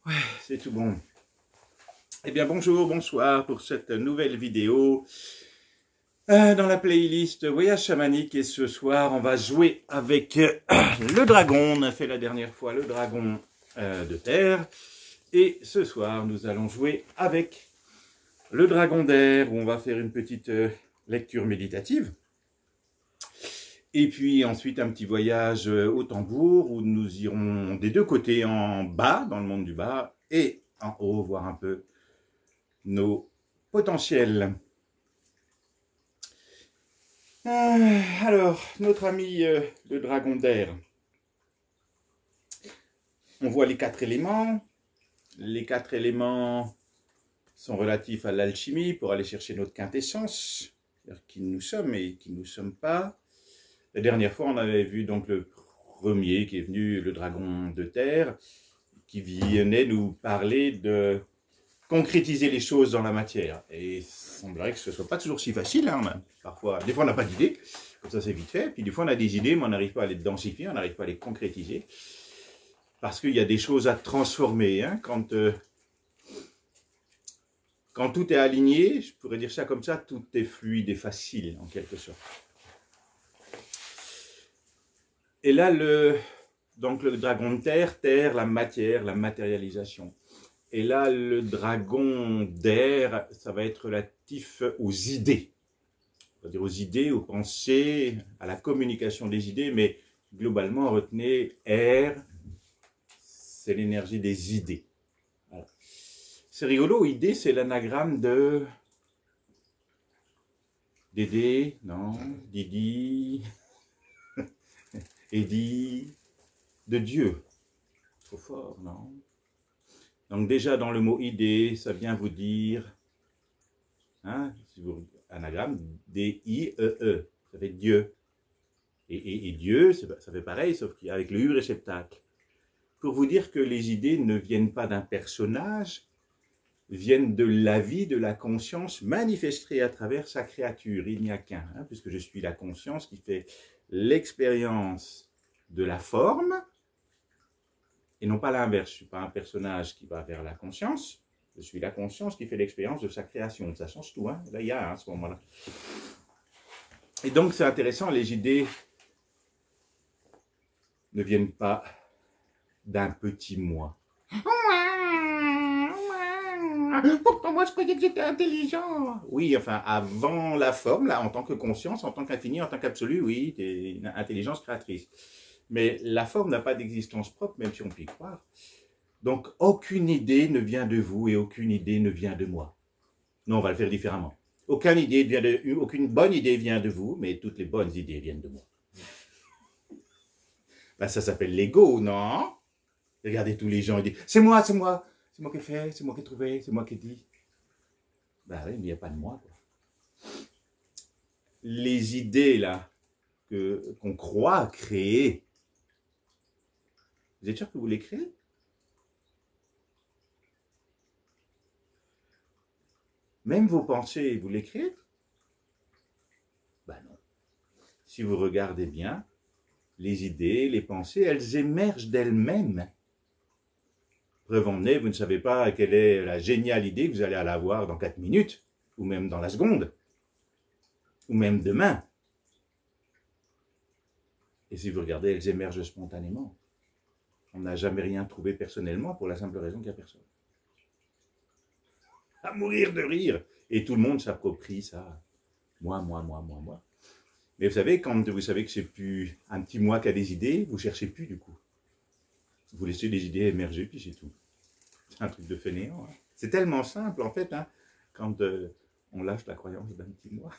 Ouais, c'est tout bon. Eh bien, bonjour, bonsoir pour cette nouvelle vidéo dans la playlist Voyage chamanique. Et ce soir, on va jouer avec le dragon. On a fait la dernière fois le dragon de terre. Et ce soir, nous allons jouer avec le dragon d'air, où on va faire une petite lecture méditative. Et puis ensuite, un petit voyage au tambour, où nous irons des deux côtés, en bas, dans le monde du bas, et en haut, voir un peu nos potentiels. Alors, notre ami le dragon d'air. On voit les 4 éléments. Les 4 éléments sont relatifs à l'alchimie pour aller chercher notre quintessence, c'est-à-dire qui nous sommes et qui ne nous sommes pas. La dernière fois, on avait vu donc le premier qui est venu, le dragon de terre, qui venait nous parler de concrétiser les choses dans la matière. Et il semblerait que ce ne soit pas toujours si facile. Hein. Parfois, des fois, on n'a pas d'idées, comme ça c'est vite fait. Puis des fois, on a des idées, mais on n'arrive pas à les densifier, on n'arrive pas à les concrétiser. Parce qu'il y a des choses à transformer. Hein. Quand tout est aligné, je pourrais dire ça comme ça, tout est fluide et facile, en quelque sorte. Et là, donc le dragon de terre, terre, la matière, la matérialisation. Et là, le dragon d'air, ça va être relatif aux idées. C'est-à-dire aux idées, aux pensées, à la communication des idées, mais globalement, retenez, air, c'est l'énergie des idées. Voilà. C'est rigolo, idée, c'est l'anagramme de Dédé, non, Didi, Eddy, de Dieu. Trop fort, non? Donc déjà, dans le mot idée, ça vient vous dire, hein, si vous, anagramme, D-I-E-E, ça fait Dieu. Et Dieu, ça fait pareil, sauf qu'avec le U réceptacle. Pour vous dire que les idées ne viennent pas d'un personnage, viennent de la vie, de la conscience manifestée à travers sa créature. Il n'y a qu'un, hein, puisque je suis la conscience qui fait l'expérience de la forme, et non pas l'inverse. Je ne suis pas un personnage qui va vers la conscience, je suis la conscience qui fait l'expérience de sa création. Ça change tout, hein. Là, il y a à ce moment-là. Et donc, c'est intéressant, les idées ne viennent pas d'un petit moi. Pourtant, moi, je croyais que j'étais intelligent. Oui, enfin, avant la forme, là, en tant que conscience, en tant qu'infini, en tant qu'absolu, oui, tu es une intelligence créatrice. Mais la forme n'a pas d'existence propre, même si on peut y croire. Donc, aucune idée ne vient de vous et aucune idée ne vient de moi. Non, on va le faire différemment. Aucune bonne idée vient de vous, mais toutes les bonnes idées viennent de moi. Ben, ça s'appelle l'ego, non? Regardez tous les gens, ils disent, c'est moi qui ai fait, c'est moi qui ai trouvé, c'est moi qui ai dit. Ben oui, mais il n'y a pas de moi, quoi. Les idées, là, qu'on croit créer, vous êtes sûr que vous les créez? Même vos pensées, vous les créez? Ben non. Si vous regardez bien, les idées, les pensées, elles émergent d'elles-mêmes. Preuve en est, vous ne savez pas quelle est la géniale idée que vous allez avoir dans 4 minutes, ou même dans la seconde, ou même demain. Et si vous regardez, elles émergent spontanément. On n'a jamais rien trouvé personnellement pour la simple raison qu'il n'y a personne. À mourir de rire. Et tout le monde s'approprie ça. Moi. Mais vous savez, quand vous savez que c'est plus un petit moi qui a des idées, vous ne cherchez plus du coup. Vous laissez les idées émerger, puis c'est tout. C'est un truc de fainéant. Hein. C'est tellement simple, en fait, hein, quand on lâche la croyance d'un petit moi.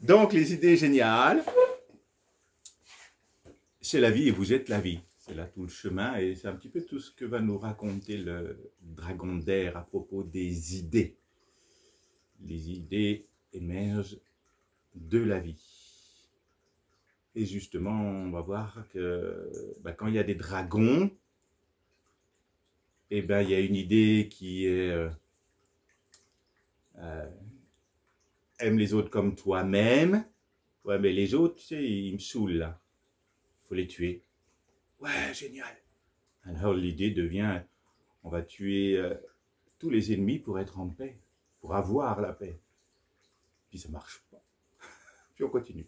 Donc, les idées géniales, c'est la vie et vous êtes la vie. C'est là tout le chemin et c'est un petit peu tout ce que va nous raconter le dragon d'air à propos des idées. Les idées émergent de la vie. Et justement, on va voir que quand il y a des dragons, il y a une idée qui est aime les autres comme toi-même. Ouais, mais les autres, tu sais, ils me saoulent là. Faut les tuer. Ouais, génial. Alors l'idée devient, on va tuer tous les ennemis pour être en paix, pour avoir la paix. Puis ça marche pas. Puis on continue.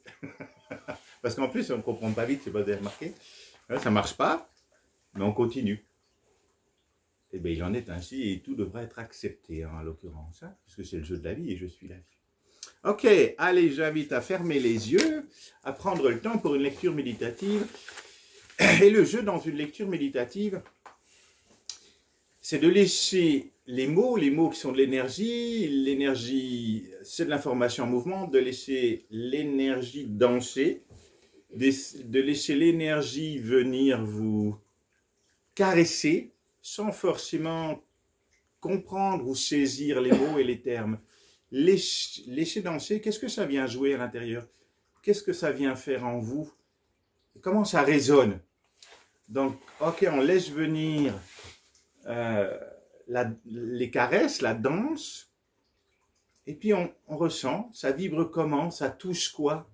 Parce qu'en plus, on ne comprend pas vite, je ne sais pas si vous avez remarqué. Ça ne marche pas, mais on continue. Et bien il en est ainsi et tout devrait être accepté, hein, en l'occurrence, hein, puisque c'est le jeu de la vie et je suis la vie. Ok, allez, j'invite à fermer les yeux, à prendre le temps pour une lecture méditative. Et le jeu dans une lecture méditative, c'est de laisser les mots qui sont de l'énergie c'est de l'information en mouvement, de laisser l'énergie danser, de laisser l'énergie venir vous caresser sans forcément comprendre ou saisir les mots et les termes. Laissez danser, qu'est-ce que ça vient jouer à l'intérieur? Qu'est-ce que ça vient faire en vous? Comment ça résonne? Donc, ok, on laisse venir les caresses, la danse, et puis on ressent, ça vibre comment, ça touche quoi?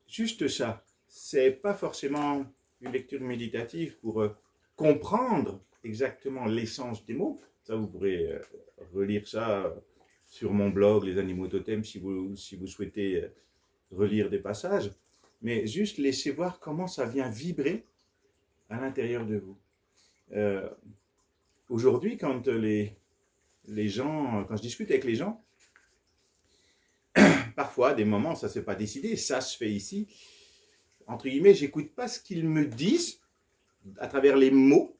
Juste ça. C'est pas forcément une lecture méditative pour comprendre exactement l'essence des mots. Ça, vous pourrez relire ça sur mon blog, Les Animaux Totems, si vous souhaitez relire des passages. Mais juste laissez voir comment ça vient vibrer à l'intérieur de vous. Aujourd'hui, quand les gens, quand je discute avec les gens, parfois, des moments, ça ne s'est pas décidé, ça se fait ici. Entre guillemets, j'écoute pas ce qu'ils me disent à travers les mots,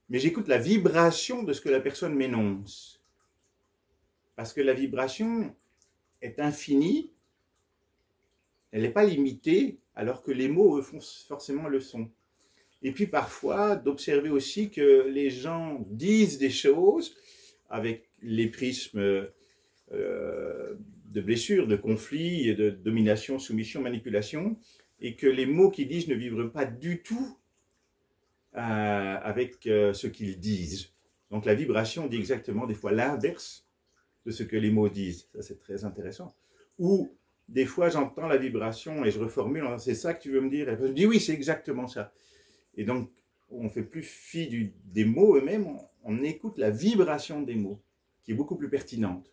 mais j'écoute la vibration de ce que la personne m'énonce. Parce que la vibration est infinie, elle n'est pas limitée, alors que les mots, eux, forcément le sont. Et puis parfois, d'observer aussi que les gens disent des choses avec les prismes de blessures, de conflits, de domination, soumission, manipulation, et que les mots qu'ils disent ne vibrent pas du tout avec ce qu'ils disent. Donc la vibration dit exactement des fois l'inverse de ce que les mots disent. Ça, c'est très intéressant. Ou des fois, j'entends la vibration et je reformule, c'est ça que tu veux me dire? Et je dis oui, c'est exactement ça. Et donc, on ne fait plus fi des mots eux-mêmes, on écoute la vibration des mots, qui est beaucoup plus pertinente.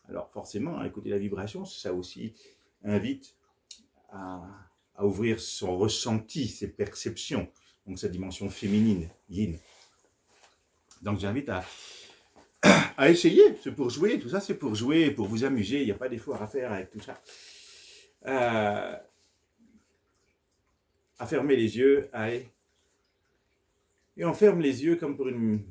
Alors forcément, à écouter la vibration, ça aussi invite à ouvrir son ressenti, ses perceptions, donc sa dimension féminine, yin. Donc j'invite à essayer, c'est pour jouer, tout ça c'est pour jouer, pour vous amuser, il n'y a pas d'effort à faire avec tout ça. À fermer les yeux, allez. Et on ferme les yeux comme pour une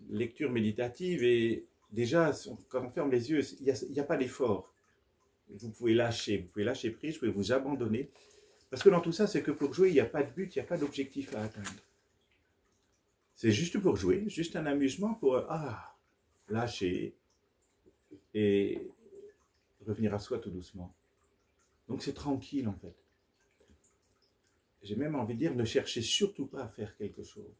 lecture méditative et déjà, quand on ferme les yeux, il n'y a pas d'effort. Vous pouvez lâcher prise, vous pouvez vous abandonner. Parce que dans tout ça, c'est que pour jouer, il n'y a pas de but, il n'y a pas d'objectif à atteindre. C'est juste pour jouer, juste un amusement pour lâcher et revenir à soi tout doucement. Donc c'est tranquille en fait. J'ai même envie de dire, ne cherchez surtout pas à faire quelque chose.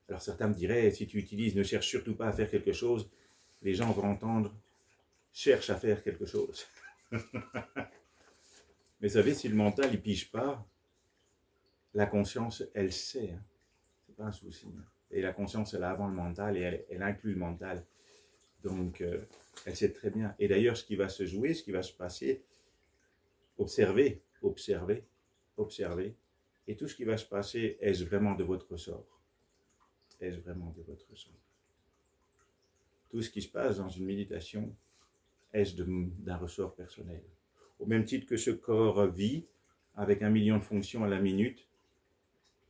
Alors certains me diraient, si tu utilises « ne cherche surtout pas à faire quelque chose », les gens vont entendre « cherche à faire quelque chose ». Mais vous savez, si le mental ne pige pas, la conscience, elle sait. Hein. Ce n'est pas un souci. Hein. Et la conscience, elle est avant le mental et elle inclut le mental. Donc, elle sait très bien. Et d'ailleurs, ce qui va se jouer, ce qui va se passer, observez, observez, observez. Et tout ce qui va se passer, est-ce vraiment de votre ressort? Est-ce vraiment de votre ressort? Tout ce qui se passe dans une méditation, est-ce d'un ressort personnel? Au même titre que ce corps vit avec 1 million de fonctions à la minute,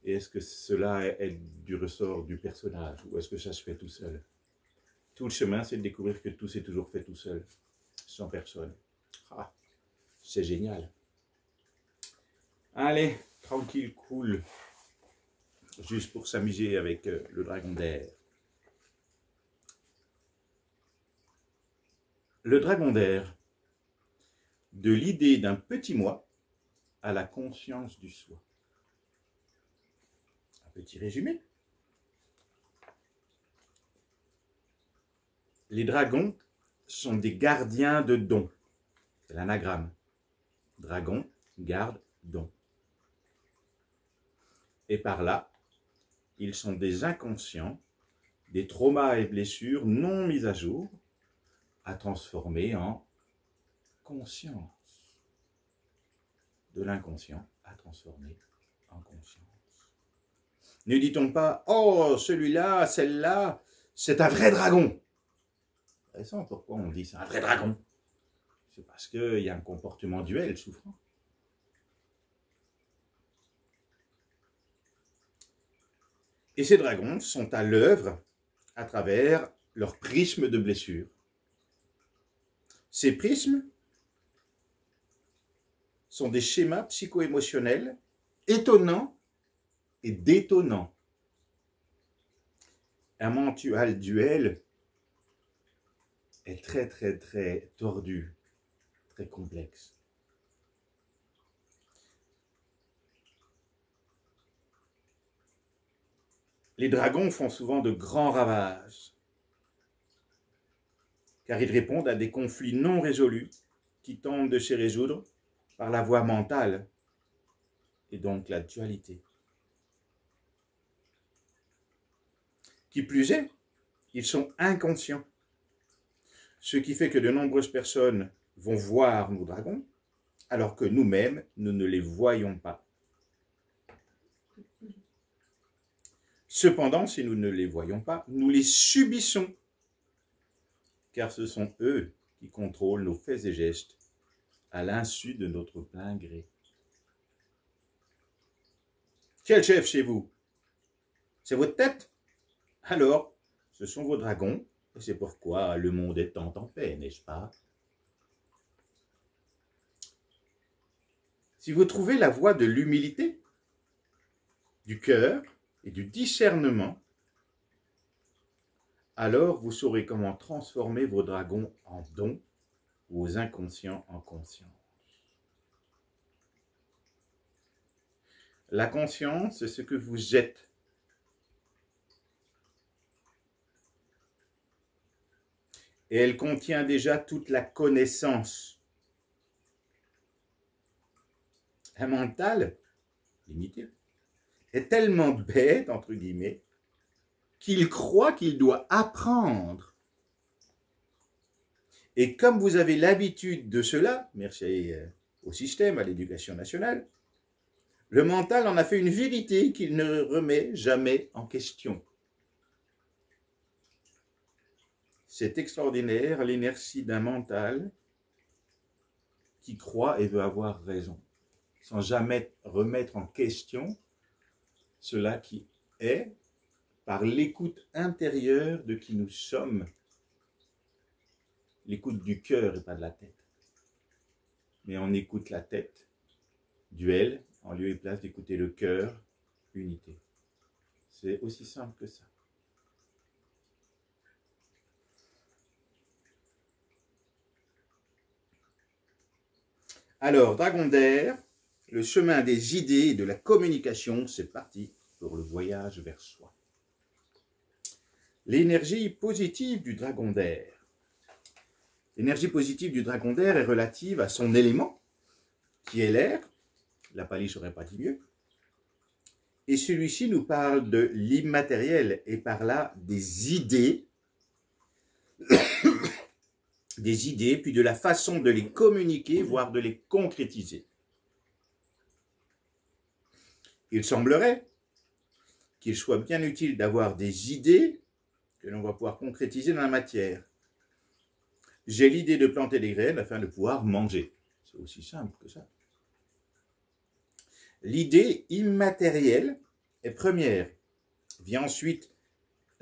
et est-ce que cela est du ressort du personnage ou est-ce que ça se fait tout seul? Tout le chemin, c'est de découvrir que tout s'est toujours fait tout seul, sans personne. Ah, c'est génial. Allez, tranquille, cool. Juste pour s'amuser avec le dragon d'air. Le dragon d'air, de l'idée d'un petit moi à la conscience du soi. Un petit résumé. Les dragons sont des gardiens de dons. C'est l'anagramme. Dragon, garde, don. Et par là, ils sont des inconscients, des traumas et blessures non mis à jour, à transformer en conscience. De l'inconscient à transformer en conscience. Ne dit-on pas, oh, celui-là, celle-là, c'est un vrai dragon. Intéressant, pourquoi on dit c'est un vrai dragon? C'est parce qu'il y a un comportement duel souffrant. Et ces dragons sont à l'œuvre à travers leur prisme de blessure. Ces prismes sont des schémas psycho-émotionnels étonnants et détonnants. Un mental duel est très tordu, très complexe. Les dragons font souvent de grands ravages, car ils répondent à des conflits non résolus qui tentent de se résoudre par la voie mentale, et donc la dualité. Qui plus est, ils sont inconscients, ce qui fait que de nombreuses personnes vont voir nos dragons, alors que nous-mêmes, nous ne les voyons pas. Cependant, si nous ne les voyons pas, nous les subissons, car ce sont eux qui contrôlent nos faits et gestes à l'insu de notre plein gré. Quel chef chez vous? C'est votre tête? Alors, ce sont vos dragons, et c'est pourquoi le monde est tant en paix, n'est-ce pas? Si vous trouvez la voie de l'humilité, du cœur et du discernement, alors vous saurez comment transformer vos dragons en dons, vos inconscients en conscience. La conscience, c'est ce que vous êtes. Et elle contient déjà toute la connaissance. Un mental limité est tellement bête, entre guillemets, qu'il croit qu'il doit apprendre. Et comme vous avez l'habitude de cela, merci au système, à l'éducation nationale, le mental en a fait une vérité qu'il ne remet jamais en question. C'est extraordinaire l'inertie d'un mental qui croit et veut avoir raison, sans jamais remettre en question cela qui est par l'écoute intérieure de qui nous sommes, l'écoute du cœur et pas de la tête. Mais on écoute la tête, duel, en lieu et place d'écouter le cœur, unité. C'est aussi simple que ça. Alors, Dragon d'air, le chemin des idées et de la communication, c'est parti pour le voyage vers soi. L'énergie positive du dragon d'air. L'énergie positive du dragon d'air est relative à son élément, qui est l'air. La Palice n'aurait pas dit mieux. Et celui-ci nous parle de l'immatériel et par là des idées, puis de la façon de les communiquer, voire de les concrétiser. Il semblerait qu'il soit bien utile d'avoir des idées que l'on va pouvoir concrétiser dans la matière. J'ai l'idée de planter des graines afin de pouvoir manger. C'est aussi simple que ça. L'idée immatérielle est première. Vient ensuite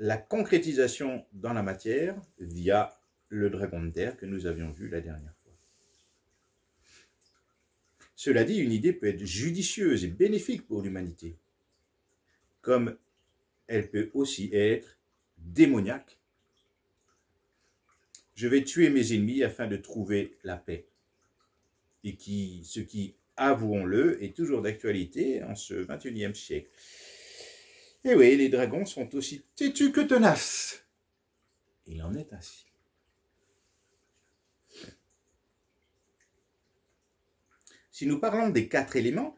la concrétisation dans la matière via le dragon de terre que nous avions vu la dernière fois. Cela dit, une idée peut être judicieuse et bénéfique pour l'humanité, comme elle peut aussi être démoniaque. Je vais tuer mes ennemis afin de trouver la paix. Et ce qui, avouons-le, est toujours d'actualité en ce XXIe siècle. Et oui, les dragons sont aussi têtus que tenaces. Il en est ainsi. Si nous parlons des 4 éléments,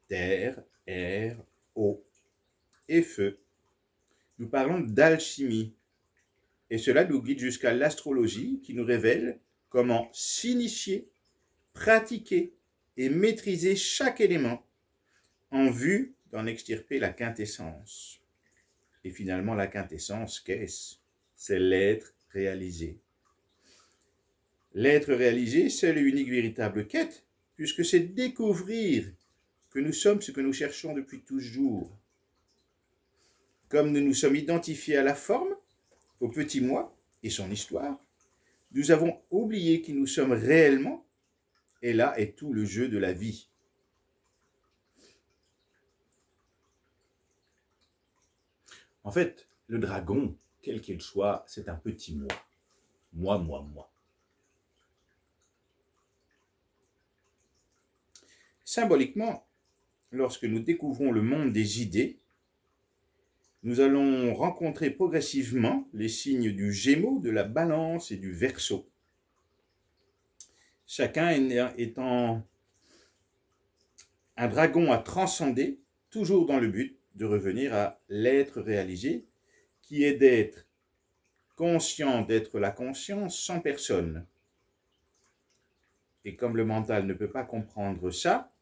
terre, air, eau et feu. Nous parlons d'alchimie. Et cela nous guide jusqu'à l'astrologie qui nous révèle comment s'initier, pratiquer et maîtriser chaque élément en vue d'en extirper la quintessence. Et finalement, la quintessence, qu'est-ce? C'est l'être réalisé. L'être réalisé, c'est l'unique véritable quête, puisque c'est découvrir que nous sommes ce que nous cherchons depuis toujours. Comme nous nous sommes identifiés à la forme, au petit moi et son histoire, nous avons oublié qui nous sommes réellement, et là est tout le jeu de la vie. En fait, le dragon, quel qu'il soit, c'est un petit moi. Moi, moi, moi. Symboliquement, lorsque nous découvrons le monde des idées, nous allons rencontrer progressivement les signes du Gémeaux, de la Balance et du Verseau. Chacun étant un dragon à transcender, toujours dans le but de revenir à l'être réalisé, qui est d'être conscient d'être la conscience sans personne. Et comme le mental ne peut pas comprendre ça,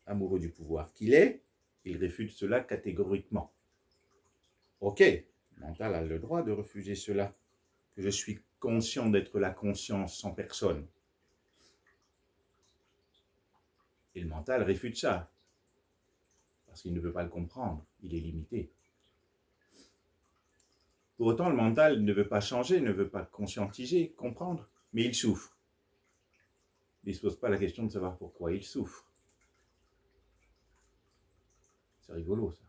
amoureux du pouvoir qu'il est, il réfute cela catégoriquement. Ok, le mental a le droit de refuser cela, que je suis conscient d'être la conscience sans personne. Et le mental réfute ça, parce qu'il ne peut pas le comprendre, il est limité. Pour autant, le mental ne veut pas changer, ne veut pas conscientiser, comprendre, mais il souffre. Il ne se pose pas la question de savoir pourquoi il souffre. C'est rigolo, ça.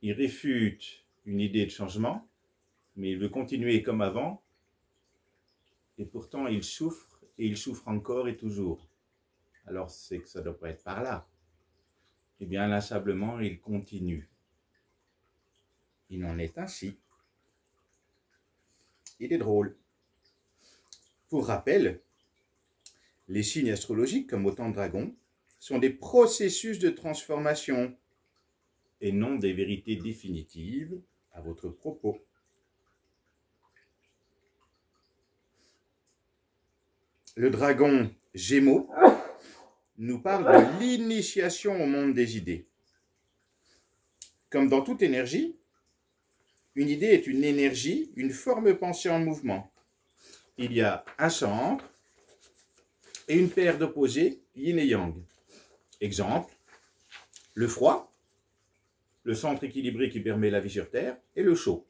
Il réfute une idée de changement, mais il veut continuer comme avant, et pourtant il souffre, et il souffre encore et toujours. Alors c'est que ça ne doit pas être par là. Eh bien, inlassablement, il continue. Il en est ainsi. Il est drôle. Pour rappel, les signes astrologiques, comme autant de dragons, sont des processus de transformation et non des vérités définitives à votre propos. Le dragon Gémeaux nous parle de l'initiation au monde des idées. Comme dans toute énergie, une idée est une énergie, une forme pensée en mouvement. Il y a un centre et une paire d'opposés, yin et yang. Exemple, le froid, le centre équilibré qui permet la vie sur Terre, et le chaud.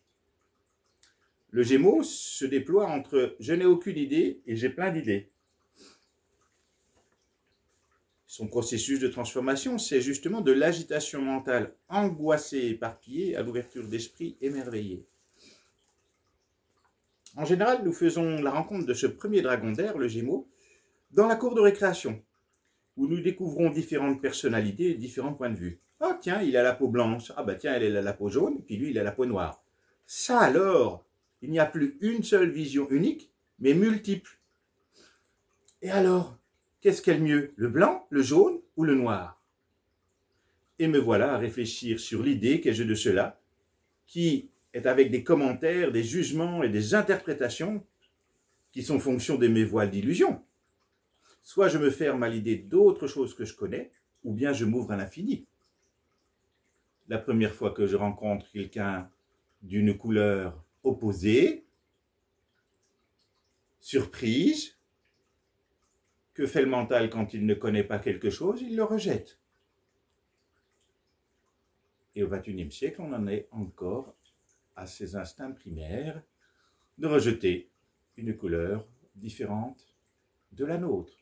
Le Gémeaux se déploie entre « je n'ai aucune idée » et « j'ai plein d'idées ». Son processus de transformation, c'est justement de l'agitation mentale angoissée et éparpillée à l'ouverture d'esprit émerveillé. En général, nous faisons la rencontre de ce premier dragon d'air, le Gémeaux, dans la cour de récréation, où nous découvrons différentes personnalités et différents points de vue. Ah tiens, il a la peau blanche, ah bah tiens, elle a la peau jaune, puis lui, il a la peau noire. Ça alors, il n'y a plus une seule vision unique, mais multiple. Et alors, qu'est-ce qu'est le mieux, le blanc, le jaune ou le noir? Et me voilà à réfléchir sur l'idée qu'ai-je de cela, qui est avec des commentaires, des jugements et des interprétations qui sont fonction de mes voiles d'illusion. Soit je me ferme à l'idée d'autre chose que je connais, ou bien je m'ouvre à l'infini. La première fois que je rencontre quelqu'un d'une couleur opposée, surprise, que fait le mental quand il ne connaît pas quelque chose? Il le rejette. Et au XXIe siècle, on en est encore à ces instincts primaires de rejeter une couleur différente de la nôtre.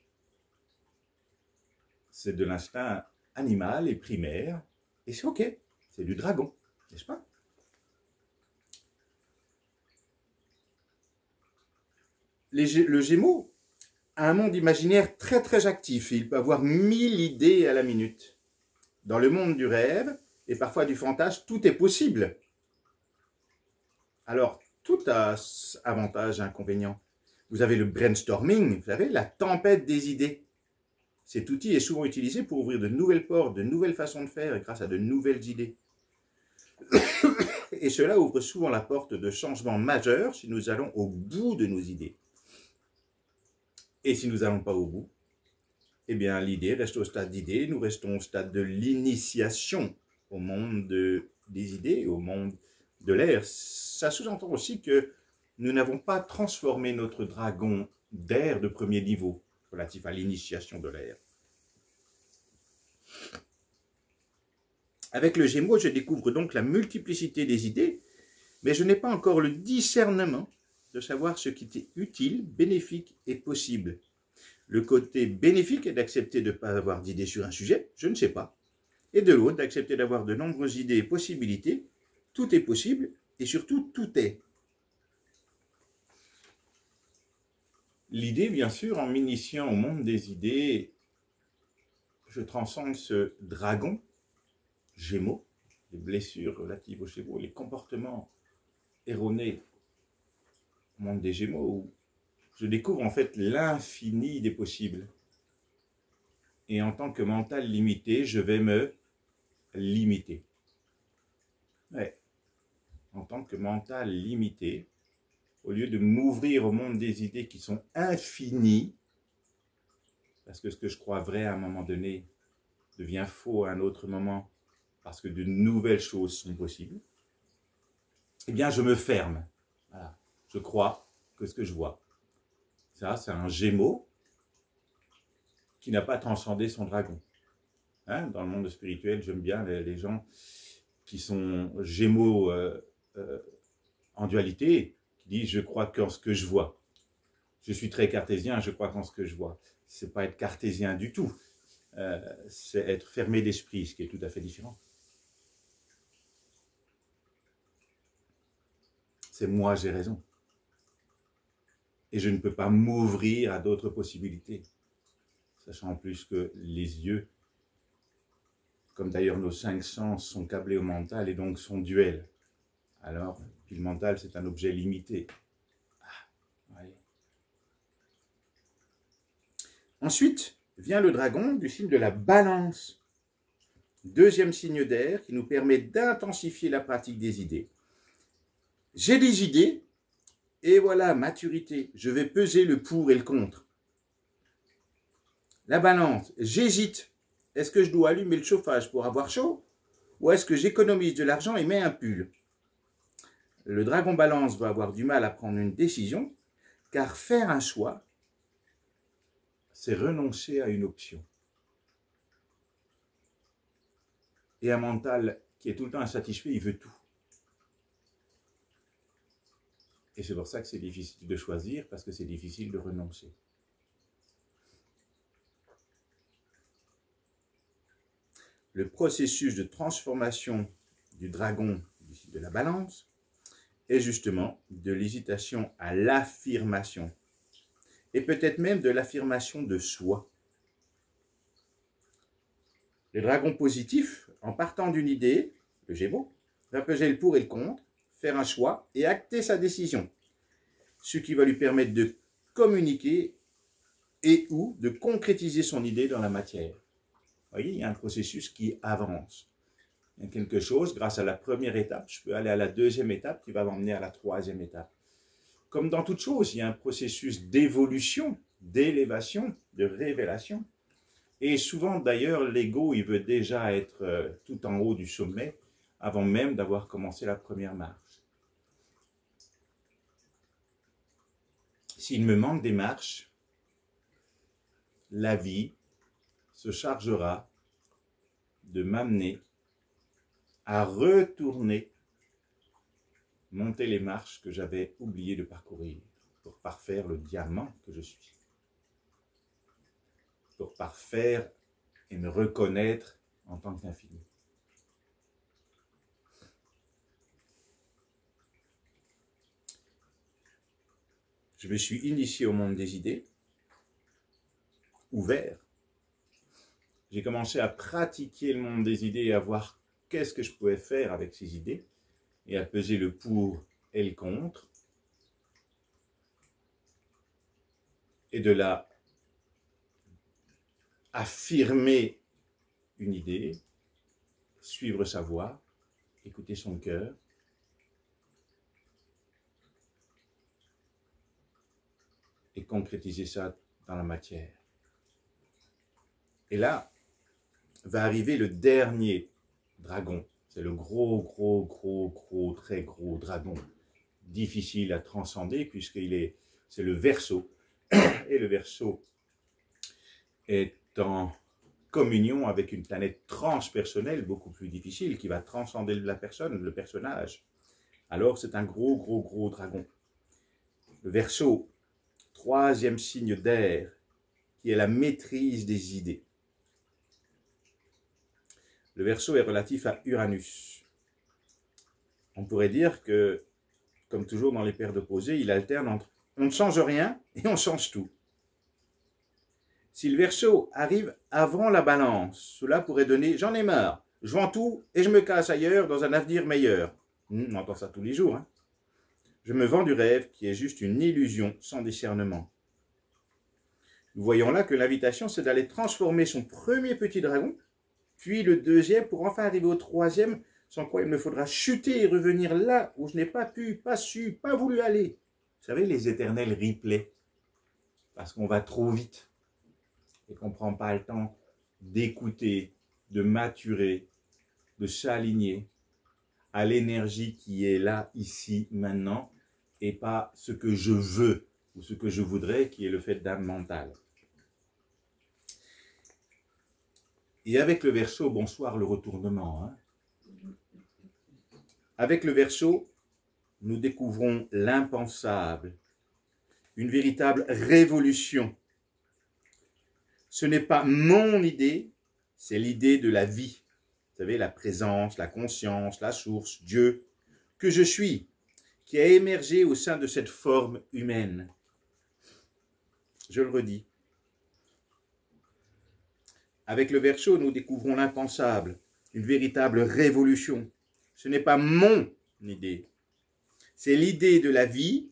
C'est de l'instinct animal et primaire, et c'est ok, c'est du dragon, n'est-ce pas? Le Gémeaux a un monde imaginaire très très actif, et il peut avoir 1000 idées à la minute. Dans le monde du rêve, et parfois du fantasme, tout est possible. Alors, tout a avantage et inconvénient. Vous avez le brainstorming, vous savez, la tempête des idées. Cet outil est souvent utilisé pour ouvrir de nouvelles portes, de nouvelles façons de faire grâce à de nouvelles idées. Et cela ouvre souvent la porte de changements majeurs si nous allons au bout de nos idées. Et si nous n'allons pas au bout, eh bien l'idée reste au stade d'idée, nous restons au stade de l'initiation au monde des idées, au monde de l'air. Ça sous-entend aussi que nous n'avons pas transformé notre dragon d'air de premier niveau relatif à l'initiation de l'air. Avec le Gémeaux, je découvre donc la multiplicité des idées, mais je n'ai pas encore le discernement de savoir ce qui est utile, bénéfique et possible. Le côté bénéfique est d'accepter de ne pas avoir d'idées sur un sujet, je ne sais pas, et de l'autre d'accepter d'avoir de nombreuses idées et possibilités. Tout est possible et surtout tout est. L'idée, bien sûr, en m'initiant au monde des idées, je transcende ce dragon, Gémeaux, les blessures relatives aux Gémeaux, les comportements erronés au monde des Gémeaux, où je découvre en fait l'infini des possibles. Et en tant que mental limité, je vais me limiter. Ouais. En tant que mental limité, au lieu de m'ouvrir au monde des idées qui sont infinies, parce que ce que je crois vrai à un moment donné devient faux à un autre moment, parce que de nouvelles choses sont possibles, eh bien je me ferme. Voilà. Je crois que ce que je vois. Ça, c'est un Gémeaux qui n'a pas transcendé son dragon. Hein, dans le monde spirituel, j'aime bien les gens qui sont Gémeaux en dualité, qui disent « je crois qu'en ce que je vois ». Je suis très cartésien, je crois qu'en ce que je vois. Ce n'est pas être cartésien du tout. C'est être fermé d'esprit, ce qui est tout à fait différent. C'est moi, j'ai raison. Et je ne peux pas m'ouvrir à d'autres possibilités. Sachant en plus que les yeux, comme d'ailleurs nos 5 sens, sont câblés au mental et donc sont duels. Alors, puis le mental, c'est un objet limité. Ouais. Ensuite, vient le dragon du signe de la balance. Deuxième signe d'air qui nous permet d'intensifier la pratique des idées. J'ai des idées, et voilà, maturité. Je vais peser le pour et le contre. La balance, j'hésite. Est-ce que je dois allumer le chauffage pour avoir chaud? Ou est-ce que j'économise de l'argent et mets un pull? Le dragon balance va avoir du mal à prendre une décision, car faire un choix, c'est renoncer à une option. Et un mental qui est tout le temps insatisfait, il veut tout. Et c'est pour ça que c'est difficile de choisir, parce que c'est difficile de renoncer. Le processus de transformation du dragon de la balance est justement de l'hésitation à l'affirmation. Et peut-être même de l'affirmation de soi. Le dragon positif, en partant d'une idée, le Gémeaux, va peser le pour et le contre, faire un choix et acter sa décision. Ce qui va lui permettre de communiquer et ou de concrétiser son idée dans la matière. Vous voyez, il y a un processus qui avance. Il y a quelque chose, grâce à la première étape, je peux aller à la deuxième étape qui va m'emmener à la troisième étape. Comme dans toute chose, il y a un processus d'évolution, d'élévation, de révélation. Et souvent, d'ailleurs, l'ego, il veut déjà être tout en haut du sommet avant même d'avoir commencé la première marche. S'il me manque des marches, la vie se chargera de m'amener à retourner, monter les marches que j'avais oublié de parcourir pour parfaire le diamant que je suis. Pour parfaire et me reconnaître en tant qu'infini. Je me suis initié au monde des idées, ouvert. J'ai commencé à pratiquer le monde des idées et à voir qu'est-ce que je pouvais faire avec ces idées et à peser le pour et le contre. Et de là affirmer une idée, suivre sa voie, écouter son cœur, et concrétiser ça dans la matière. Et là, va arriver le dernier dragon. C'est le très gros dragon, difficile à transcender c'est le Verseau. Et le Verseau est en communion avec une planète transpersonnelle beaucoup plus difficile qui va transcender la personne, le personnage. Alors c'est un gros dragon. Le Verseau, troisième signe d'air, qui est la maîtrise des idées. Le Verseau est relatif à Uranus. On pourrait dire que, comme toujours dans les paires d'opposés, il alterne entre on ne change rien et on change tout. Si le Verseau arrive avant la Balance, cela pourrait donner j'en ai marre, je vends tout et je me casse ailleurs dans un avenir meilleur. On entend ça tous les jours. Hein. Je me vends du rêve qui est juste une illusion sans discernement. Nous voyons là que l'invitation, c'est d'aller transformer son premier petit dragon, puis le deuxième, pour enfin arriver au troisième, sans quoi il me faudra chuter et revenir là où je n'ai pas pu, pas su, pas voulu aller. Vous savez, les éternels replays, parce qu'on va trop vite et qu'on ne prend pas le temps d'écouter, de maturer, de s'aligner à l'énergie qui est là, ici, maintenant, et pas ce que je veux ou ce que je voudrais, qui est le fait d'âme mentale. Et avec le Verseau, bonsoir le retournement. Hein. Avec le Verseau, nous découvrons l'impensable, une véritable révolution. Ce n'est pas mon idée, c'est l'idée de la vie. Vous savez, la présence, la conscience, la source, Dieu, que je suis, qui a émergé au sein de cette forme humaine. Je le redis. Avec le Verseau, nous découvrons l'impensable, une véritable révolution. Ce n'est pas mon idée, c'est l'idée de la vie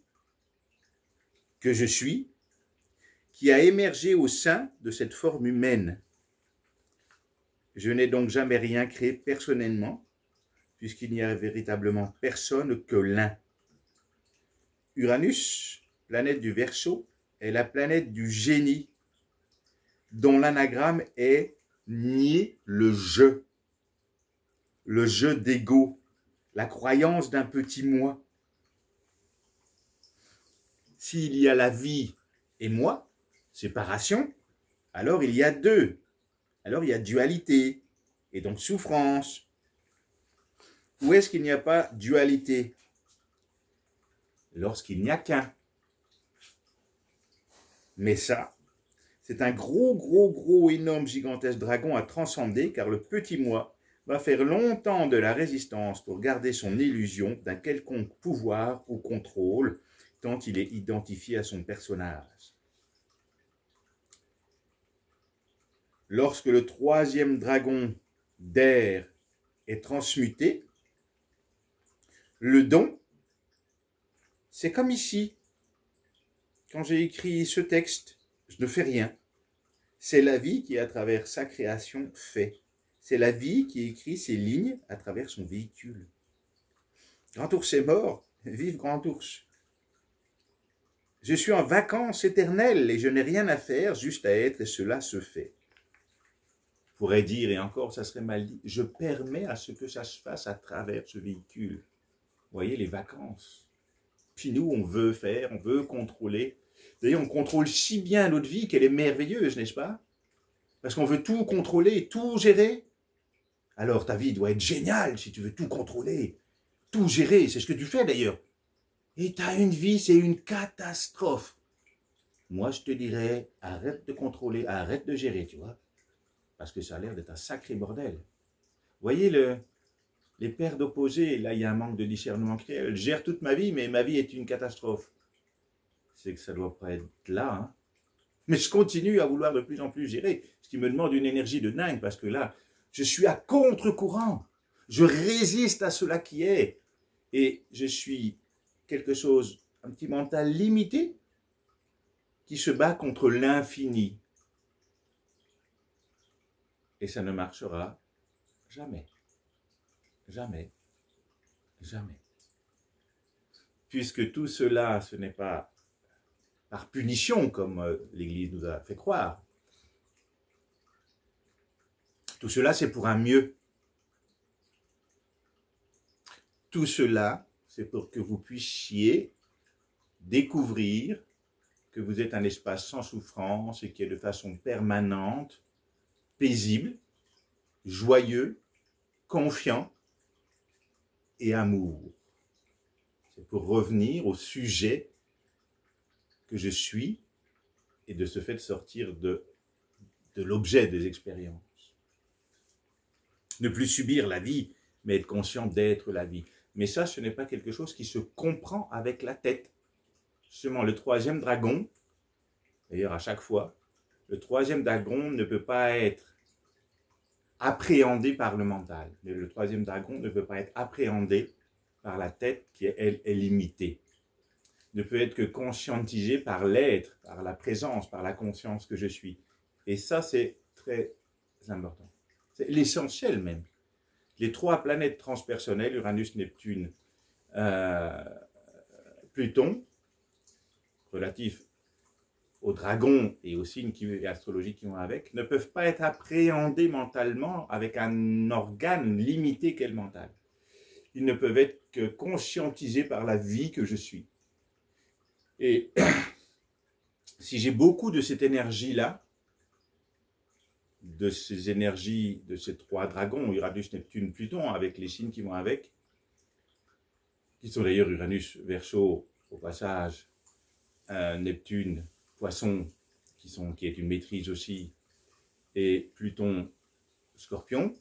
que je suis, qui a émergé au sein de cette forme humaine. Je n'ai donc jamais rien créé personnellement, puisqu'il n'y a véritablement personne que l'un. Uranus, planète du Verseau, est la planète du génie, dont l'anagramme est nier le jeu d'ego, la croyance d'un petit moi. S'il y a la vie et moi, séparation, alors il y a deux. Alors il y a dualité et donc souffrance. Où est-ce qu'il n'y a pas dualité? Lorsqu'il n'y a qu'un. Mais ça, c'est un gros, énorme, gigantesque dragon à transcender, car le petit moi va faire longtemps de la résistance pour garder son illusion d'un quelconque pouvoir ou contrôle, tant il est identifié à son personnage. Lorsque le troisième dragon d'air est transmuté, le don, c'est comme ici. Quand j'ai écrit ce texte, je ne fais rien. C'est la vie qui, à travers sa création, fait. C'est la vie qui écrit ses lignes à travers son véhicule. Grand Ours est mort, vive Grand Ours. Je suis en vacances éternelles et je n'ai rien à faire, juste à être, et cela se fait. On pourrait dire, et encore ça serait mal dit, je permets à ce que ça se fasse à travers ce véhicule. Vous voyez, les vacances. Puis nous, on veut faire, on veut contrôler. D'ailleurs, on contrôle si bien notre vie qu'elle est merveilleuse, n'est-ce pas? Parce qu'on veut tout contrôler, tout gérer. Alors ta vie doit être géniale si tu veux tout contrôler, tout gérer, c'est ce que tu fais d'ailleurs. Et tu as une vie, c'est une catastrophe. Moi, je te dirais, arrête de contrôler, arrête de gérer, tu vois. Parce que ça a l'air d'être un sacré bordel. Vous voyez, les paires d'opposés, là, il y a un manque de discernement créé. Je gère toute ma vie, mais ma vie est une catastrophe. C'est que ça ne doit pas être là, hein. Mais je continue à vouloir de plus en plus gérer, ce qui me demande une énergie de dingue, parce que là, je suis à contre-courant. Je résiste à cela qui est. Et je suis quelque chose, un petit mental limité, qui se bat contre l'infini. Et ça ne marchera jamais. Jamais. Jamais. Puisque tout cela, ce n'est pas par punition, comme l'Église nous a fait croire. Tout cela, c'est pour un mieux. Tout cela, c'est pour que vous puissiez découvrir que vous êtes un espace sans souffrance et qui est de façon permanente, paisible, joyeux, confiant et amour. C'est pour revenir au sujet que je suis et de ce fait sortir de l'objet des expériences. Ne plus subir la vie, mais être conscient d'être la vie. Mais ça, ce n'est pas quelque chose qui se comprend avec la tête. Justement, le troisième dragon, d'ailleurs à chaque fois, le troisième dragon ne peut pas être appréhendé par le mental. Le troisième dragon ne peut pas être appréhendé par la tête qui, elle, est limitée. Ne peut être que conscientisé par l'être, par la présence, par la conscience que je suis. Et ça, c'est très important. C'est l'essentiel même. Les trois planètes transpersonnelles, Uranus, Neptune, Pluton, relatifs aux dragons et aux signes astrologiques qui vont avec, ne peuvent pas être appréhendés mentalement avec un organe limité qu'est le mental. Ils ne peuvent être que conscientisés par la vie que je suis. Et si j'ai beaucoup de cette énergie-là, de ces énergies, de ces trois dragons, Uranus, Neptune, Pluton, avec les signes qui vont avec, qui sont d'ailleurs Uranus, Verseau, au passage, Neptune, Poisson, qui est une maîtrise aussi, et Pluton, Scorpion.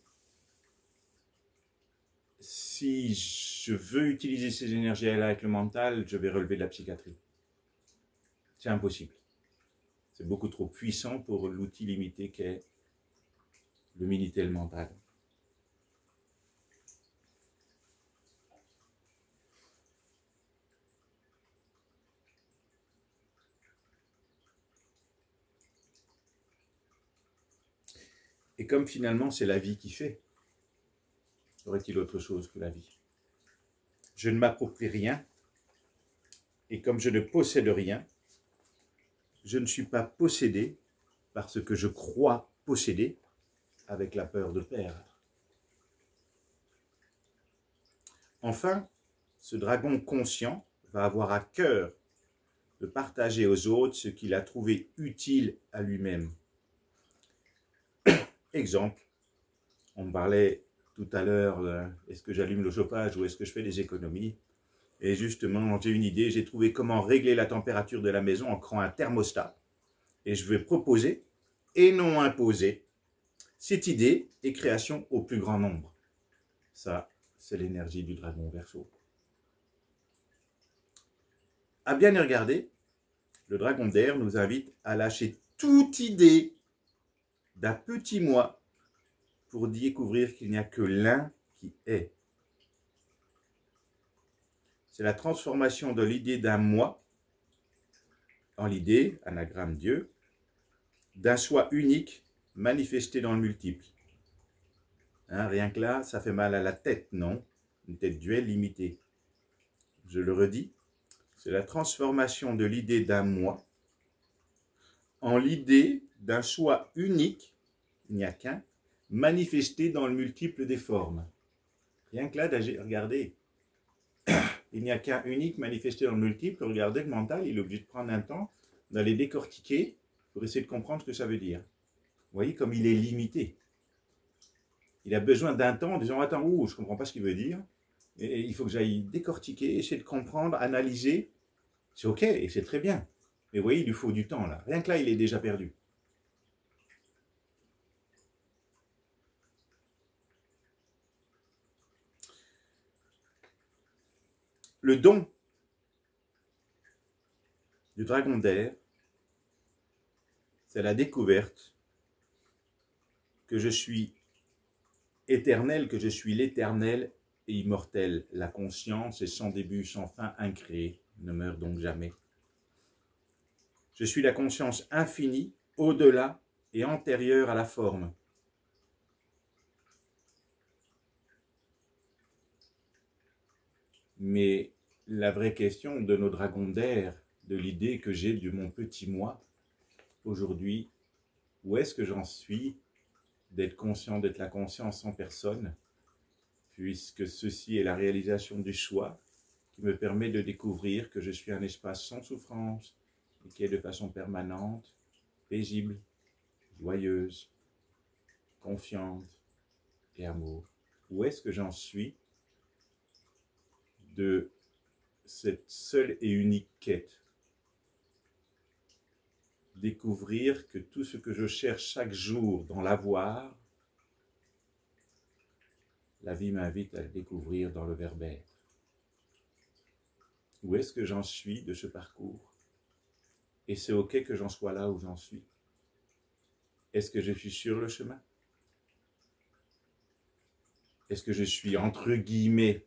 Si je veux utiliser ces énergies-là avec le mental, je vais relever de la psychiatrie. C'est impossible. C'est beaucoup trop puissant pour l'outil limité qu'est le Minitel mental. Et comme finalement c'est la vie qui fait, aurait-il autre chose que la vie? Je ne m'approprie rien, et comme je ne possède rien, je ne suis pas possédé par ce que je crois posséder, avec la peur de perdre. Enfin, ce dragon conscient va avoir à cœur de partager aux autres ce qu'il a trouvé utile à lui-même. Exemple, on me parlait tout à l'heure, est-ce que j'allume le chauffage ou est-ce que je fais des économies? Et justement, j'ai une idée, j'ai trouvé comment régler la température de la maison en créant un thermostat. Et je vais proposer, et non imposer, cette idée et création au plus grand nombre. Ça, c'est l'énergie du dragon Verseau. À bien y regarder, le dragon d'air nous invite à lâcher toute idée d'un petit moi pour découvrir qu'il n'y a que l'un qui est. C'est la transformation de l'idée d'un moi en l'idée, anagramme Dieu, d'un soi unique manifesté dans le multiple. Hein, rien que là, ça fait mal à la tête, non? Une tête duelle limitée. Je le redis, c'est la transformation de l'idée d'un moi en l'idée d'un soi unique, il n'y a qu'un, manifesté dans le multiple des formes. Rien que là, regardez, il n'y a qu'un unique manifesté dans le multiple, regardez le mental, il est obligé de prendre un temps, d'aller décortiquer pour essayer de comprendre ce que ça veut dire. Vous voyez comme il est limité. Il a besoin d'un temps en disant « Attends, je ne comprends pas ce qu'il veut dire. » Et il faut que j'aille décortiquer, essayer de comprendre, analyser. C'est ok, et c'est très bien. Mais vous voyez, il lui faut du temps là. Rien que là, il est déjà perdu. Le don du dragon d'air, c'est la découverte que je suis éternel, que je suis l'éternel et immortel. La conscience est sans début, sans fin, incréée, ne meurt donc jamais. Je suis la conscience infinie, au-delà et antérieure à la forme. Mais la vraie question de nos dragons d'air, de l'idée que j'ai de mon petit moi, aujourd'hui, où est-ce que j'en suis d'être conscient, d'être la conscience en personne, puisque ceci est la réalisation du choix qui me permet de découvrir que je suis un espace sans souffrance et qui est de façon permanente, paisible, joyeuse, confiante et amour. Où est-ce que j'en suis de cette seule et unique quête? Découvrir que tout ce que je cherche chaque jour dans l'avoir, la vie m'invite à le découvrir dans le verbe être. Où est-ce que j'en suis de ce parcours? Et c'est ok que j'en sois là où j'en suis. Est-ce que je suis sur le chemin? Est-ce que je suis entre guillemets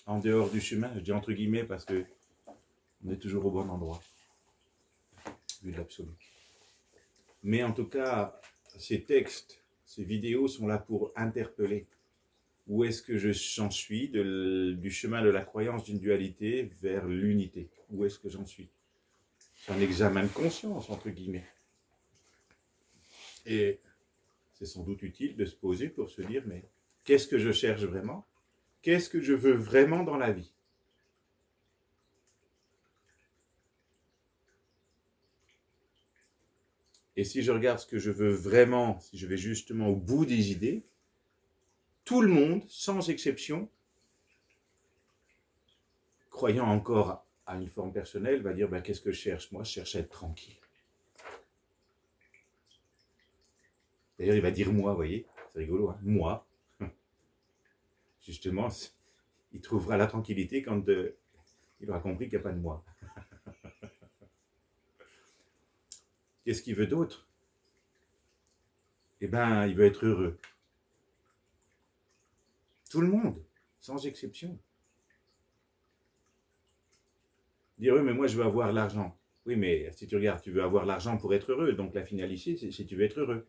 en dehors du chemin? Je dis entre guillemets parce que on est toujours au bon endroit, vu de l'absolu. Mais en tout cas, ces textes, ces vidéos sont là pour interpeller. Où est-ce que j'en suis du chemin de la croyance d'une dualité vers l'unité? Où est-ce que j'en suis? C'est un examen de conscience, entre guillemets. Et c'est sans doute utile de se poser pour se dire, mais qu'est-ce que je cherche vraiment? Qu'est-ce que je veux vraiment dans la vie? Et si je regarde ce que je veux vraiment, si je vais justement au bout des idées, tout le monde, sans exception, croyant encore à une forme personnelle, va dire, ben, qu'est-ce que je cherche? Moi, je cherche à être tranquille. D'ailleurs, il va dire moi, vous voyez, c'est rigolo, hein? Moi. Justement, il trouvera la tranquillité quand il aura compris qu'il n'y a pas de moi. Qu'est-ce qu'il veut d'autre? Eh bien, il veut être heureux. Tout le monde, sans exception. Dire, oui, mais moi, je veux avoir l'argent. Oui, mais si tu regardes, tu veux avoir l'argent pour être heureux. Donc, la finalité, c'est si tu veux être heureux.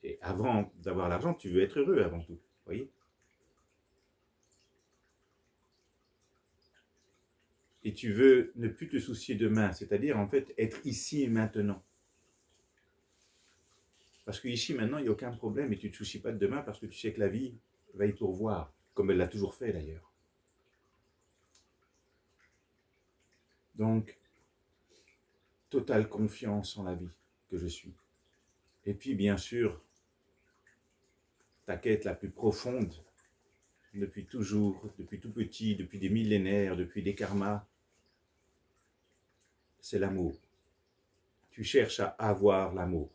Et avant d'avoir l'argent, tu veux être heureux avant tout. Vous voyez? Et tu veux ne plus te soucier demain, c'est-à-dire, en fait, être ici et maintenant. Parce qu'ici, maintenant, il n'y a aucun problème et tu ne te soucies pas de demain parce que tu sais que la vie va y pourvoir, comme elle l'a toujours fait d'ailleurs. Donc, totale confiance en la vie que je suis. Et puis, bien sûr, ta quête la plus profonde, depuis toujours, depuis tout petit, depuis des millénaires, depuis des karmas, c'est l'amour. Tu cherches à avoir l'amour.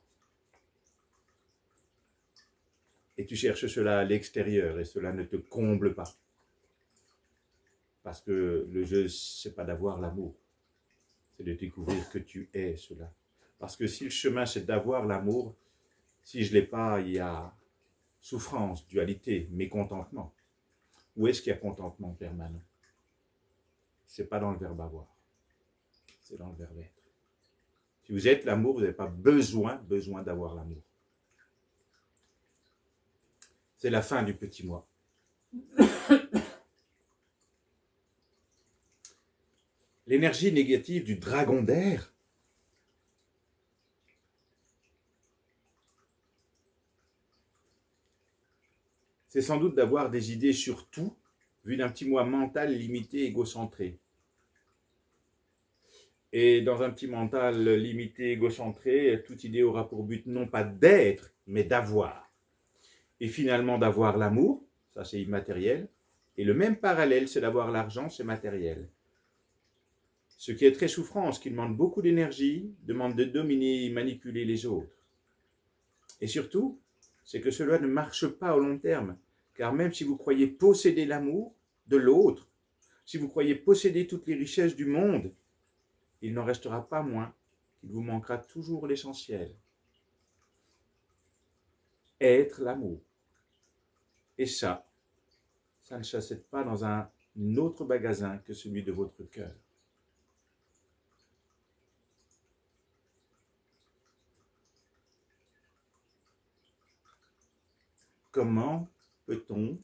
Et tu cherches cela à l'extérieur et cela ne te comble pas. Parce que le jeu, c'est pas d'avoir l'amour, c'est de découvrir que tu es cela. Parce que si le chemin, c'est d'avoir l'amour, si je ne l'ai pas, il y a souffrance, dualité, mécontentement. Où est-ce qu'il y a contentement permanent? Ce n'est pas dans le verbe avoir, c'est dans le verbe être. Si vous êtes l'amour, vous n'avez pas besoin d'avoir l'amour. C'est la fin du petit moi. L'énergie négative du dragon d'air, c'est sans doute d'avoir des idées sur tout, vu d'un petit moi mental limité, égocentré. Et dans un petit mental limité, égocentré, toute idée aura pour but non pas d'être, mais d'avoir. Et finalement d'avoir l'amour, ça c'est immatériel, et le même parallèle, c'est d'avoir l'argent, c'est matériel. Ce qui est très souffrant, ce qui demande beaucoup d'énergie, demande de dominer et manipuler les autres. Et surtout, c'est que cela ne marche pas au long terme, car même si vous croyez posséder l'amour de l'autre, si vous croyez posséder toutes les richesses du monde, il n'en restera pas moins qu'il vous manquera toujours l'essentiel. Être l'amour. Et ça ne s'achète pas dans un autre magasin que celui de votre cœur. Comment peut-on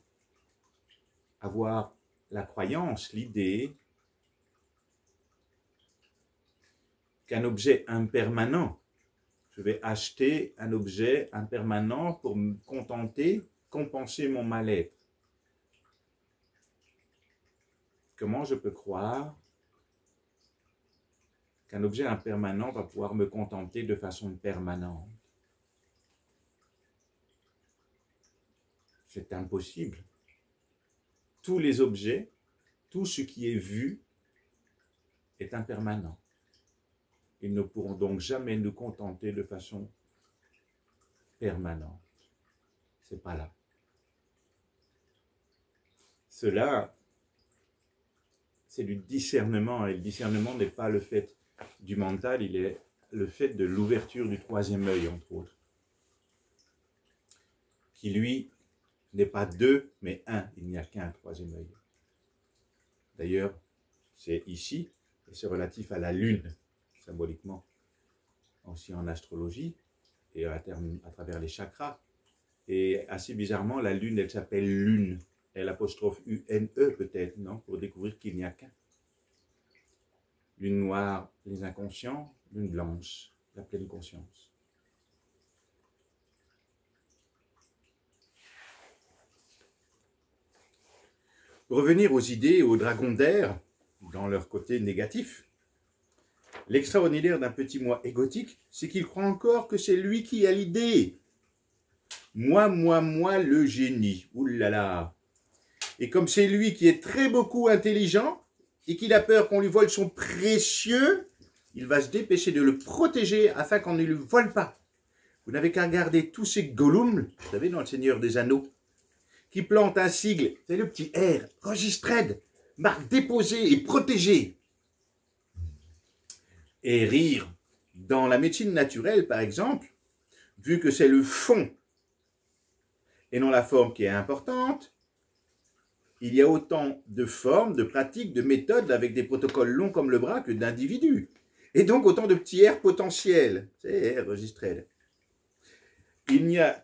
avoir la croyance, l'idée qu'un objet impermanent, je vais acheter un objet impermanent pour me contenter, compenser mon mal-être. Comment je peux croire qu'un objet impermanent va pouvoir me contenter de façon permanente? C'est impossible. Tous les objets, tout ce qui est vu est impermanent. Ils ne pourront donc jamais nous contenter de façon permanente. C'est pas là. Cela, c'est du discernement, et le discernement n'est pas le fait du mental, il est le fait de l'ouverture du troisième œil, entre autres, qui lui n'est pas deux, mais un, il n'y a qu'un troisième œil. D'ailleurs, c'est ici, et c'est relatif à la lune, symboliquement, aussi en astrologie, et à travers les chakras. Et assez bizarrement, la lune, elle s'appelle lune, l'apostrophe U-N-E peut-être, non, pour découvrir qu'il n'y a qu'un. Lune noire, les inconscients, lune blanche, la pleine conscience. Pour revenir aux idées et aux dragons d'air, dans leur côté négatif, l'extraordinaire d'un petit moi égotique, c'est qu'il croit encore que c'est lui qui a l'idée. Moi, le génie. Ouh là là. Et comme c'est lui qui est très beaucoup intelligent et qu'il a peur qu'on lui vole son précieux, il va se dépêcher de le protéger afin qu'on ne lui vole pas. Vous n'avez qu'à regarder tous ces Gollum, vous savez, dans Le Seigneur des Anneaux, qui plantent un sigle, c'est le petit R, Registered, marque déposée et protégée. Et rire. Dans la médecine naturelle, par exemple, vu que c'est le fond et non la forme qui est importante, il y a autant de formes, de pratiques, de méthodes avec des protocoles longs comme le bras que d'individus. Et donc autant de petits R potentiels. C'est R Registered. Il n'y a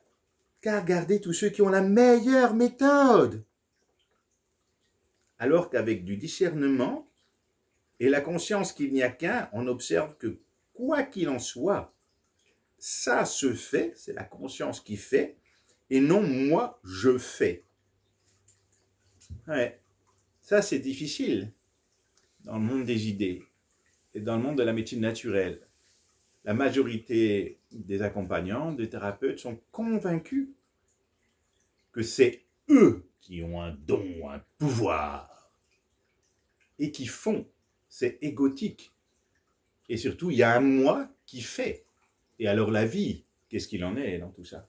qu'à regarder tous ceux qui ont la meilleure méthode. Alors qu'avec du discernement et la conscience qu'il n'y a qu'un, on observe que quoi qu'il en soit, ça se fait, c'est la conscience qui fait, et non moi je fais. Ouais, ça c'est difficile dans le monde des idées et dans le monde de la médecine naturelle. La majorité des accompagnants, des thérapeutes sont convaincus que c'est eux qui ont un don, un pouvoir et qui font. C'est égotique. Et surtout, il y a un moi qui fait. Et alors la vie, qu'est-ce qu'il en est dans tout ça?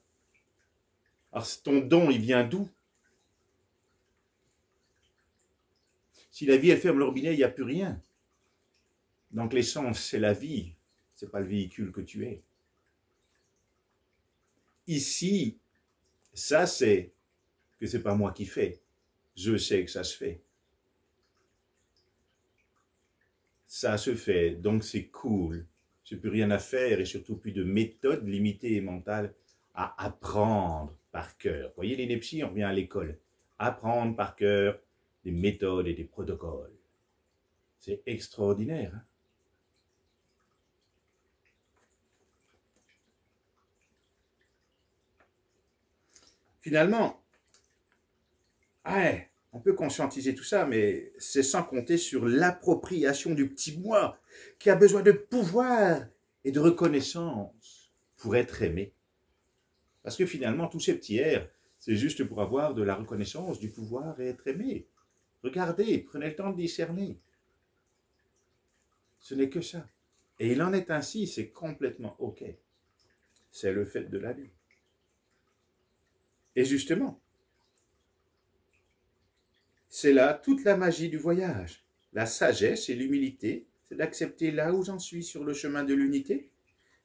Alors ton don, il vient d'où? Si la vie, elle ferme le robinet, il n'y a plus rien. Donc l'essence, c'est la vie. Ce n'est pas le véhicule que tu es. Ici, ça c'est que ce n'est pas moi qui fais. Je sais que ça se fait. Ça se fait, donc c'est cool. Je n'ai plus rien à faire et surtout plus de méthode limitée et mentale à apprendre par cœur. Vous voyez, l'ineptie, on revient à l'école. Apprendre par cœur des méthodes et des protocoles. C'est extraordinaire. Hein? Finalement, on peut conscientiser tout ça, mais c'est sans compter sur l'appropriation du petit moi qui a besoin de pouvoir et de reconnaissance pour être aimé. Parce que finalement, tous ces petits airs, c'est juste pour avoir de la reconnaissance, du pouvoir et être aimé. Regardez, prenez le temps de discerner. Ce n'est que ça. Et il en est ainsi, c'est complètement OK. C'est le fait de la vie. Et justement, c'est là toute la magie du voyage. La sagesse et l'humilité, c'est d'accepter là où j'en suis sur le chemin de l'unité.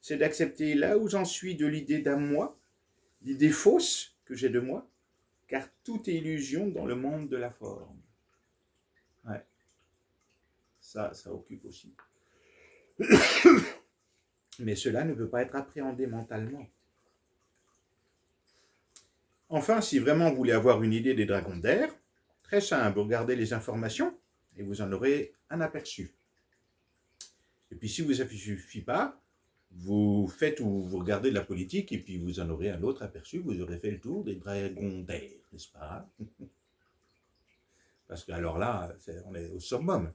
C'est d'accepter là où j'en suis de l'idée d'un moi, l'idée fausse que j'ai de moi, car tout est illusion dans le monde de la forme. Ouais. Ça occupe aussi. Mais cela ne peut pas être appréhendé mentalement. Enfin, si vraiment vous voulez avoir une idée des dragons d'air, Très simple, vous regardez les informations et vous en aurez un aperçu. Et puis si vous ne suffit pas, vous faites ou vous regardez de la politique et puis vous en aurez un autre aperçu, vous aurez fait le tour des dragons d'air, n'est-ce pas? Parce que alors là, on est au summum.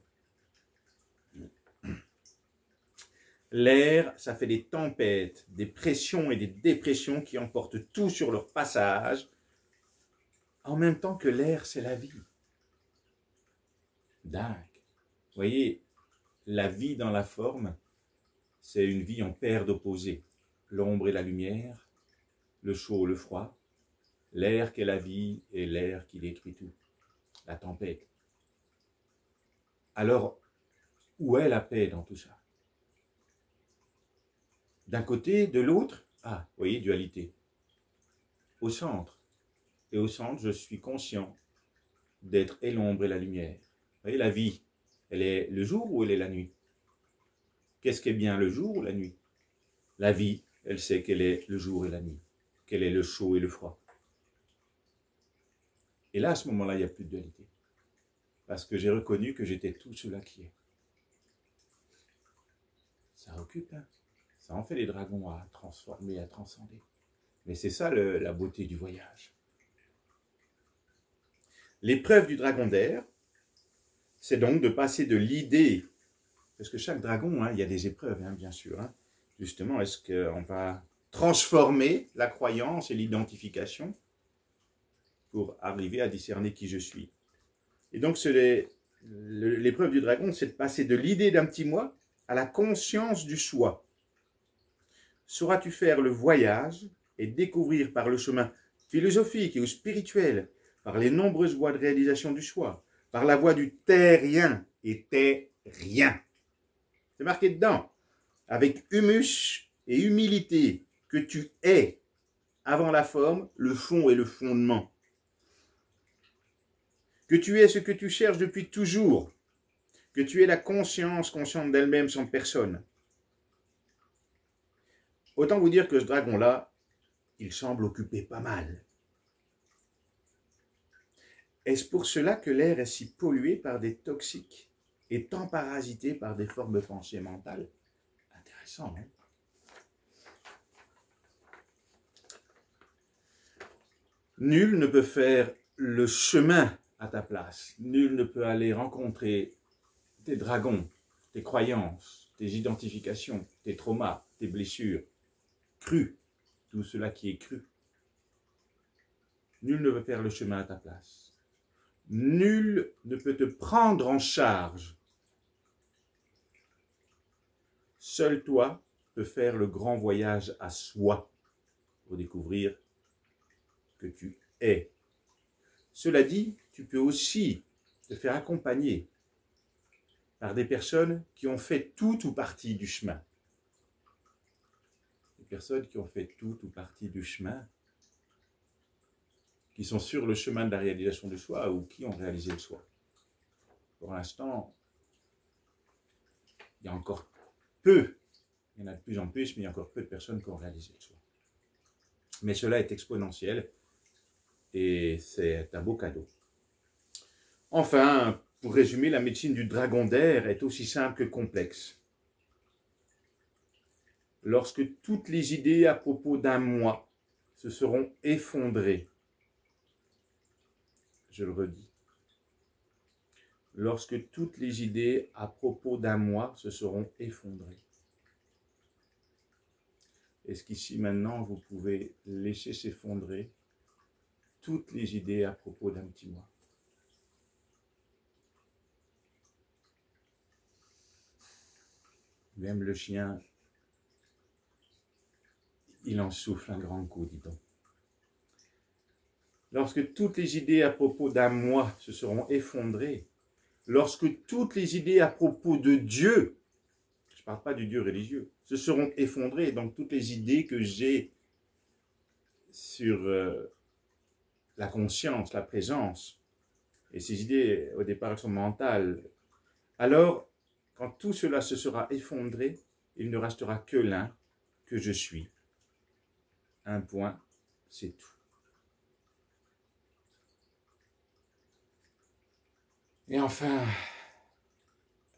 L'air, ça fait des tempêtes, des pressions et des dépressions qui emportent tout sur leur passage, en même temps que l'air, c'est la vie. Dingue. Vous voyez, la vie dans la forme, c'est une vie en paire d'opposés. L'ombre et la lumière, le chaud et le froid, l'air qui est la vie et l'air qui détruit tout. La tempête. Alors, où est la paix dans tout ça? D'un côté, de l'autre, ah, vous voyez, dualité. Au centre. Et au centre, je suis conscient d'être et l'ombre et la lumière. Vous voyez, la vie, elle est le jour ou elle est la nuit? Qu'est-ce qui est bien, le jour ou la nuit? La vie, elle sait qu'elle est le jour et la nuit, qu'elle est le chaud et le froid. Et là, à ce moment-là, il n'y a plus de dualité. Parce que j'ai reconnu que j'étais tout cela qui est. Ça occupe, hein? Ça en fait des dragons à transformer, à transcender. Mais c'est ça la beauté du voyage. L'épreuve du dragon d'air, c'est donc de passer de l'idée, parce que chaque dragon, hein, il y a des épreuves, hein, bien sûr. Hein. Justement, est-ce qu'on va transformer la croyance et l'identification pour arriver à discerner qui je suis? Et donc, l'épreuve du dragon, c'est de passer de l'idée d'un petit moi à la conscience du soi. Sauras-tu faire le voyage et découvrir par le chemin philosophique et spirituel, par les nombreuses voies de réalisation du soi, par la voie du terrien et t'es rien. C'est marqué dedans, avec humus et humilité, que tu es, avant la forme, le fond et le fondement. Que tu es ce que tu cherches depuis toujours, que tu es la conscience consciente d'elle-même sans personne. Autant vous dire que ce dragon-là, il semble occuper pas mal. Est-ce pour cela que l'air est si pollué par des toxiques et tant parasité par des formes de pensée mentale? Intéressant, hein? Nul ne peut faire le chemin à ta place. Nul ne peut aller rencontrer tes dragons, tes croyances, tes identifications, tes traumas, tes blessures, cru, tout cela qui est cru. Nul ne peut faire le chemin à ta place. Nul ne peut te prendre en charge. Seul toi peux faire le grand voyage à soi pour découvrir que tu es. Cela dit, tu peux aussi te faire accompagner par des personnes qui ont fait tout ou partie du chemin. Des personnes qui ont fait tout ou partie du chemin, qui sont sur le chemin de la réalisation du soi ou qui ont réalisé le soi. Pour l'instant, il y a encore peu, il y en a de plus en plus, mais il y a encore peu de personnes qui ont réalisé le soi. Mais cela est exponentiel et c'est un beau cadeau. Enfin, pour résumer, la médecine du dragon d'air est aussi simple que complexe. Lorsque toutes les idées à propos d'un moi se seront effondrées, je le redis, lorsque toutes les idées à propos d'un moi se seront effondrées, est-ce qu'ici maintenant vous pouvez laisser s'effondrer toutes les idées à propos d'un petit moi? Même le chien, il en souffle un grand coup, dit-on. Lorsque toutes les idées à propos d'un moi se seront effondrées, lorsque toutes les idées à propos de Dieu, je ne parle pas du Dieu religieux, se seront effondrées, donc toutes les idées que j'ai sur la conscience, la présence, et ces idées au départ elles sont mentales, alors quand tout cela se sera effondré, il ne restera que l'un, que je suis. Un point, c'est tout. Et enfin,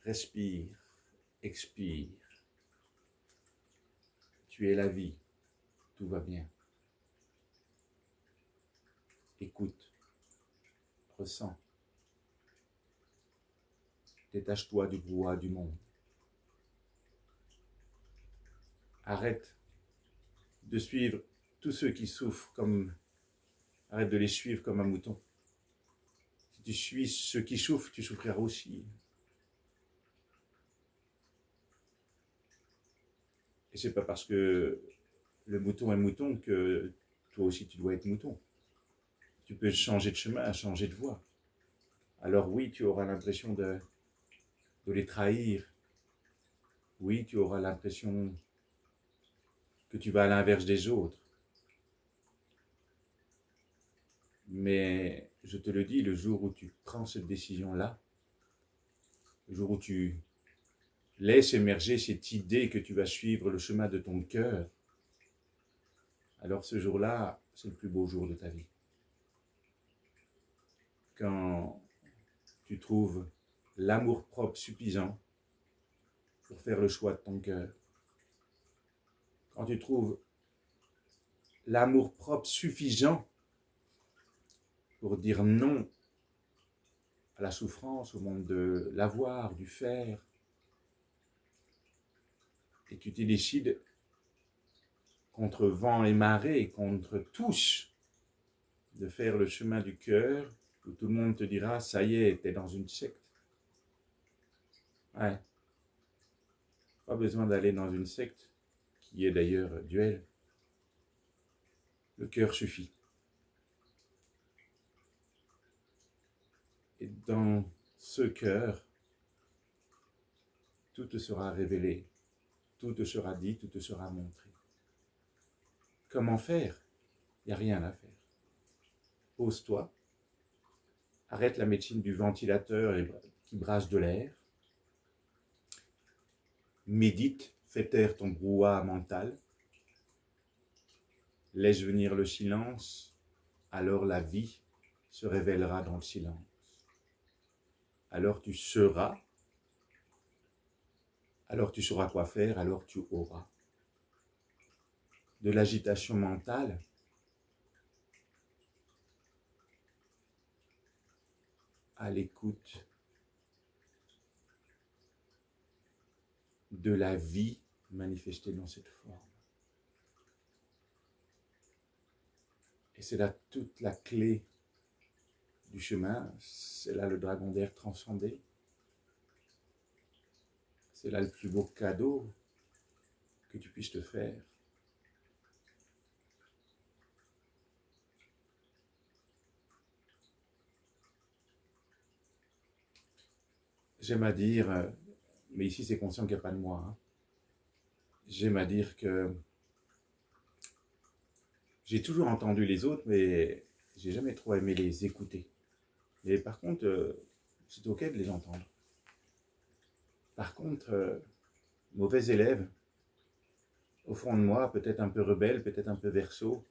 respire, expire. Tu es la vie, tout va bien. Écoute, ressens. Détache-toi du brouhaha du monde. Arrête de suivre tous ceux qui souffrent comme... Arrête de les suivre comme un mouton. Si tu suis ceux qui souffrent, tu souffriras aussi. Et c'est pas parce que le mouton est mouton que toi aussi tu dois être mouton. Tu peux changer de chemin, changer de voie. Alors oui, tu auras l'impression de les trahir. Oui, tu auras l'impression que tu vas à l'inverse des autres. Mais je te le dis, le jour où tu prends cette décision-là, le jour où tu laisses émerger cette idée que tu vas suivre le chemin de ton cœur, alors ce jour-là, c'est le plus beau jour de ta vie. Quand tu trouves l'amour-propre suffisant pour faire le choix de ton cœur, quand tu trouves l'amour-propre suffisant pour dire non à la souffrance, au monde de l'avoir, du faire, et tu t'y décides contre vent et marée, contre tous, de faire le chemin du cœur, où tout le monde te dira, ça y est, t'es dans une secte. Ouais. Pas besoin d'aller dans une secte, qui est d'ailleurs duel. Le cœur suffit. Et dans ce cœur, tout te sera révélé, tout te sera dit, tout te sera montré. Comment faire? Il n'y a rien à faire. Pose-toi, arrête la médecine du ventilateur qui brasse de l'air, médite, fais taire ton brouhaha mental, laisse venir le silence, alors la vie se révélera dans le silence. Alors tu seras, alors tu sauras quoi faire, alors tu auras. De l'agitation mentale, à l'écoute de la vie manifestée dans cette forme. Et c'est là toute la clé du chemin, c'est là le dragon d'air transcendé. C'est là le plus beau cadeau que tu puisses te faire. J'aime à dire, mais ici c'est conscient qu'il n'y a pas de moi, hein. J'aime à dire que j'ai toujours entendu les autres, mais j'ai jamais trop aimé les écouter. Mais par contre, c'est ok de les entendre. Par contre, mauvais élève, au fond de moi, peut-être un peu rebelle, peut-être un peu verso,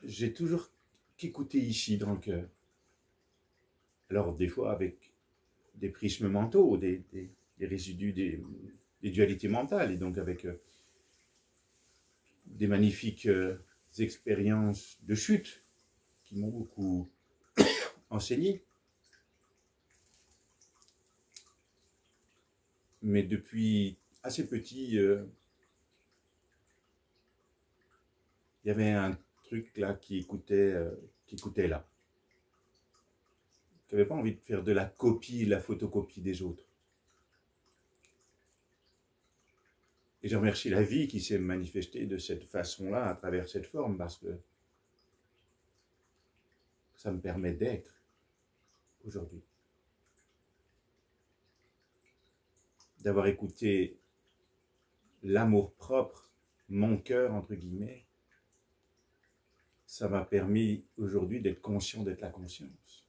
j'ai toujours qu'écouté ici dans le cœur. Alors des fois avec des prismes mentaux, des résidus, des dualités mentales, et donc avec des magnifiques expériences de chute qui m'ont beaucoup enseigné. Mais depuis assez petit, il y avait un truc là qui écoutait là. Qui n'avait pas envie de faire de la copie, la photocopie des autres. Et je remercie la vie qui s'est manifestée de cette façon-là, à travers cette forme, parce que ça me permet d'être aujourd'hui. D'avoir écouté l'amour-propre, mon cœur, entre guillemets, ça m'a permis aujourd'hui d'être conscient d'être la conscience.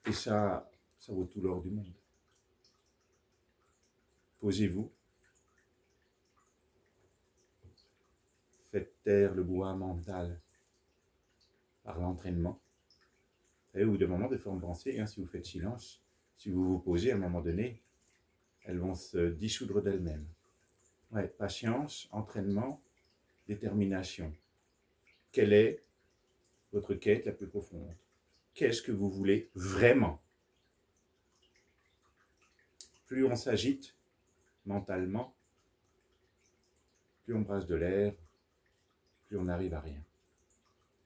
Et ça vaut tout l'or du monde. Posez-vous, faites taire le bois mental par l'entraînement. Vous savez, au bout d'un moment, des formes de pensée, si vous faites silence, si vous vous posez à un moment donné, elles vont se dissoudre d'elles-mêmes. Ouais, patience, entraînement, détermination. Quelle est votre quête la plus profonde? Qu'est-ce que vous voulez vraiment? Plus on s'agite mentalement, plus on brasse de l'air, plus on n'arrive à rien.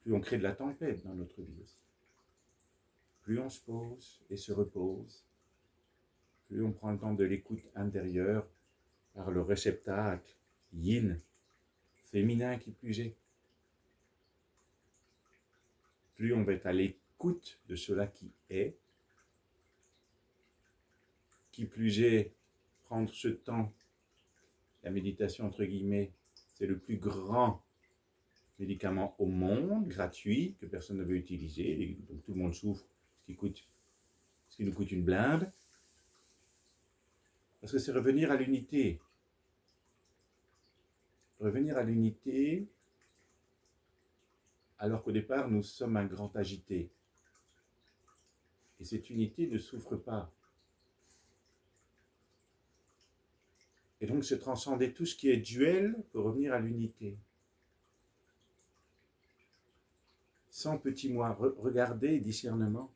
Plus on crée de la tempête dans notre vie aussi. Plus on se pose et se repose, plus on prend le temps de l'écoute intérieure par le réceptacle yin, féminin qui plus est. Plus on va être à l'écoute de cela qui est, qui plus est, prendre ce temps, la méditation entre guillemets, c'est le plus grand médicament au monde, gratuit, que personne ne veut utiliser, donc tout le monde souffre, ce qui nous coûte une blinde, parce que c'est revenir à l'unité. Revenir à l'unité, alors qu'au départ, nous sommes un grand agité. Et cette unité ne souffre pas. Et donc, se transcender tout ce qui est duel pour revenir à l'unité. Sans petit moi, regardez, discernement.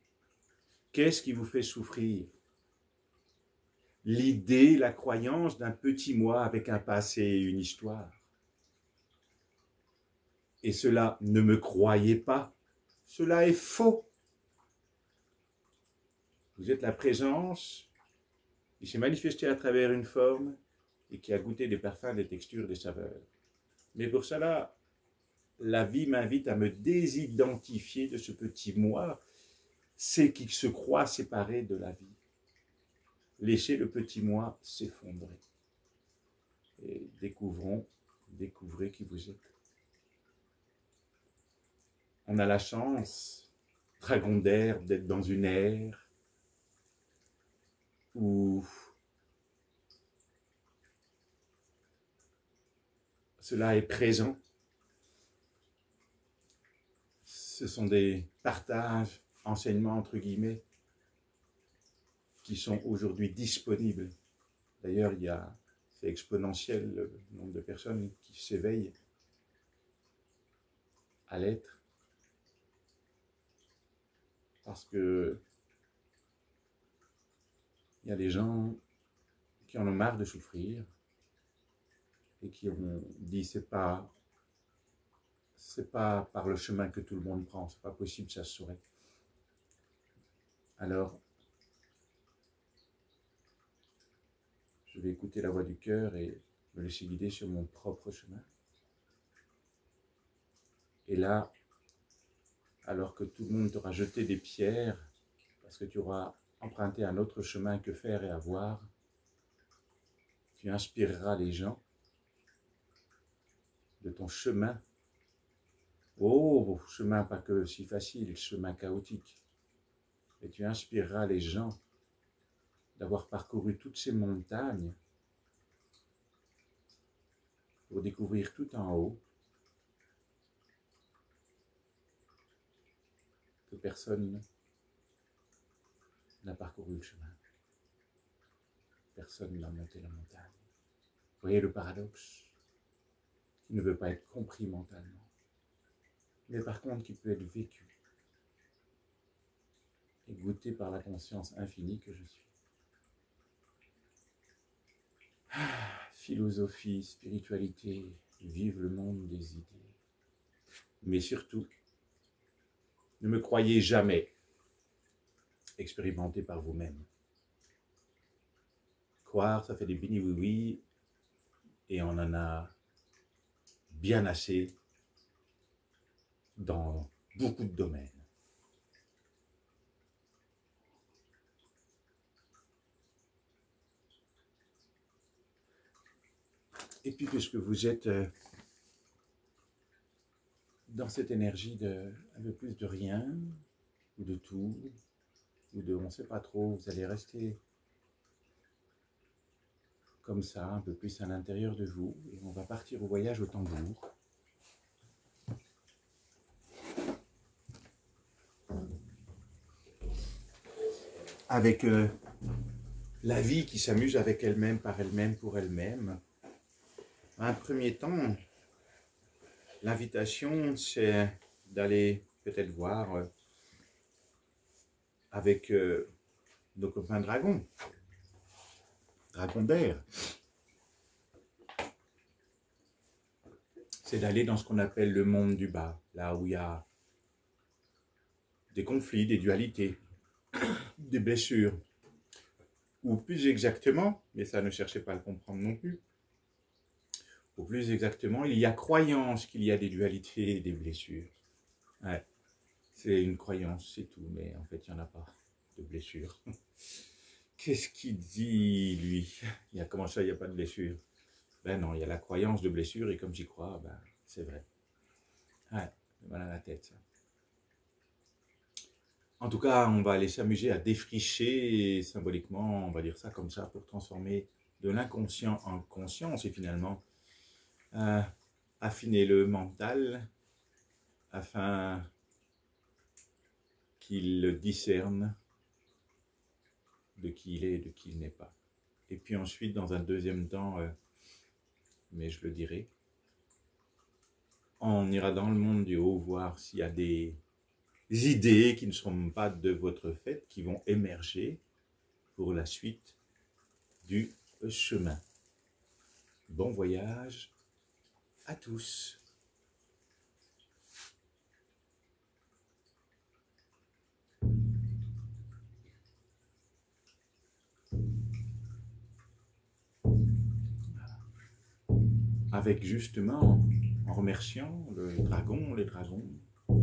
Qu'est-ce qui vous fait souffrir? L'idée, la croyance d'un petit moi avec un passé et une histoire. Et cela, ne me croyez pas, cela est faux. Vous êtes la présence qui s'est manifestée à travers une forme et qui a goûté des parfums, des textures, des saveurs. Mais pour cela, la vie m'invite à me désidentifier de ce petit moi, c'est qu'il se croit séparé de la vie. Laissez le petit moi s'effondrer. Et découvrez qui vous êtes. On a la chance, dragon d'air, d'être dans une ère où cela est présent. Ce sont des partages, enseignements entre guillemets, qui sont aujourd'hui disponibles. D'ailleurs, c'est exponentiel le nombre de personnes qui s'éveillent à l'être. Parce que il y a des gens qui en ont marre de souffrir et qui ont dit c'est pas par le chemin que tout le monde prend, c'est pas possible, ça se saurait. Alors, je vais écouter la voix du cœur et me laisser guider sur mon propre chemin. Et là, alors que tout le monde t'aura jeté des pierres, parce que tu auras emprunté un autre chemin que faire et avoir, tu inspireras les gens de ton chemin. Oh, chemin pas que si facile, chemin chaotique. Et tu inspireras les gens d'avoir parcouru toutes ces montagnes pour découvrir tout en haut que personne n'a parcouru le chemin. Personne n'a monté la montagne. Vous voyez le paradoxe, qui ne veut pas être compris mentalement, mais par contre qui peut être vécu et goûté par la conscience infinie que je suis. Philosophie, spiritualité, vive le monde des idées. Mais surtout, ne me croyez jamais, expérimentez par vous-même. Croire, ça fait des bini-oui-oui, et on en a bien assez dans beaucoup de domaines. Et puis, puisque vous êtes dans cette énergie de un peu plus de rien, ou de tout, ou de on ne sait pas trop, vous allez rester comme ça, un peu plus à l'intérieur de vous, et on va partir au voyage au tambour. avec la vie qui s'amuse avec elle-même, par elle-même, pour elle-même. Un premier temps, l'invitation, c'est d'aller peut-être voir avec nos copains dragons d'air. C'est d'aller dans ce qu'on appelle le monde du bas, là où il y a des conflits, des dualités, des blessures. Ou plus exactement, mais ça ne cherchez pas à le comprendre non plus, ou plus exactement, il y a croyance qu'il y a des dualités et des blessures. Ouais, c'est une croyance, c'est tout, mais en fait, il n'y en a pas de blessures. Qu'est-ce qu'il dit, lui? Comment ça, il n'y a pas de blessure? Ben non, il y a la croyance de blessure, et comme j'y crois, ben, c'est vrai. Ouais, j'ai mal à la tête, ça. En tout cas, on va aller s'amuser à défricher, symboliquement, on va dire ça comme ça, pour transformer de l'inconscient en conscience, et finalement, affiner le mental, afin qu'il discerne de qui il est et de qui il n'est pas. Et puis ensuite, dans un deuxième temps, mais je le dirai, on ira dans le monde du haut voir s'il y a des idées qui ne seront pas de votre fait, qui vont émerger pour la suite du chemin. Bon voyage à tous. Avec justement, en remerciant le dragon, les dragons,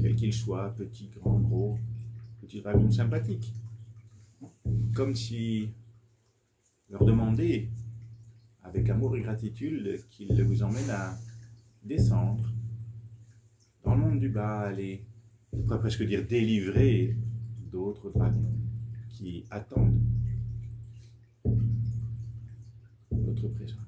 quels qu'ils soient, petits, grands, gros, petits dragons sympathiques. Comme si leur demander, avec amour et gratitude, qu'ils vous emmènent à descendre dans le monde du bas, aller, on pourrait presque dire délivrer d'autres dragons qui attendent votre présence.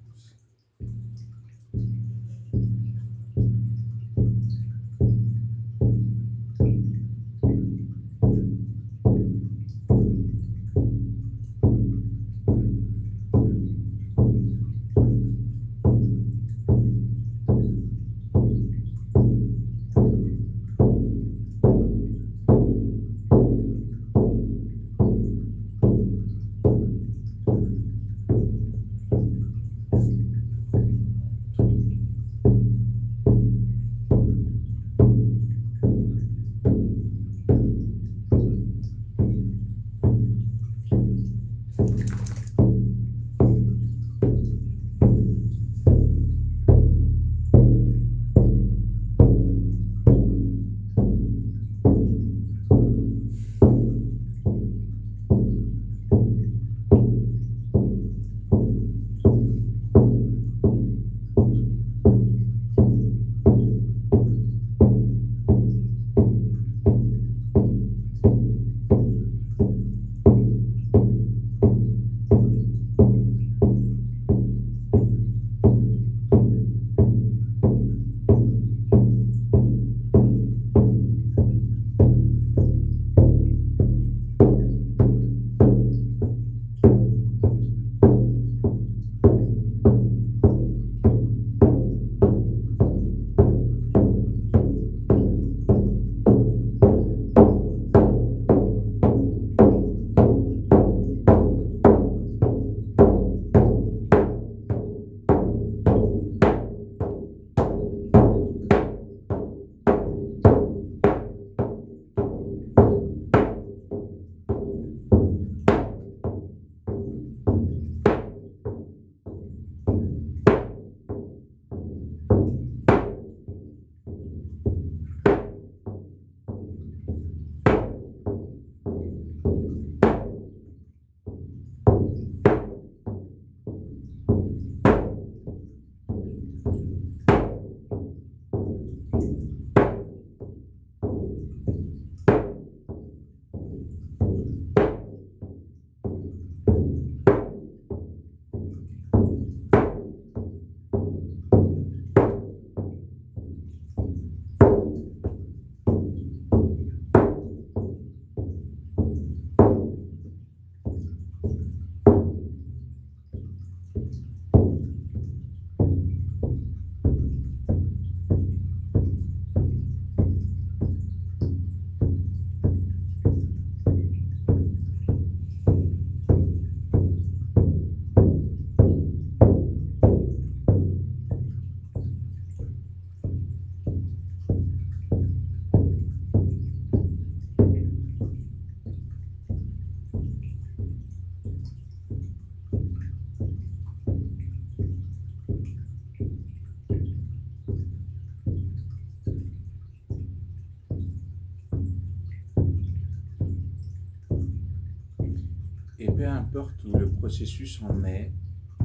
Et peu importe où le processus en est,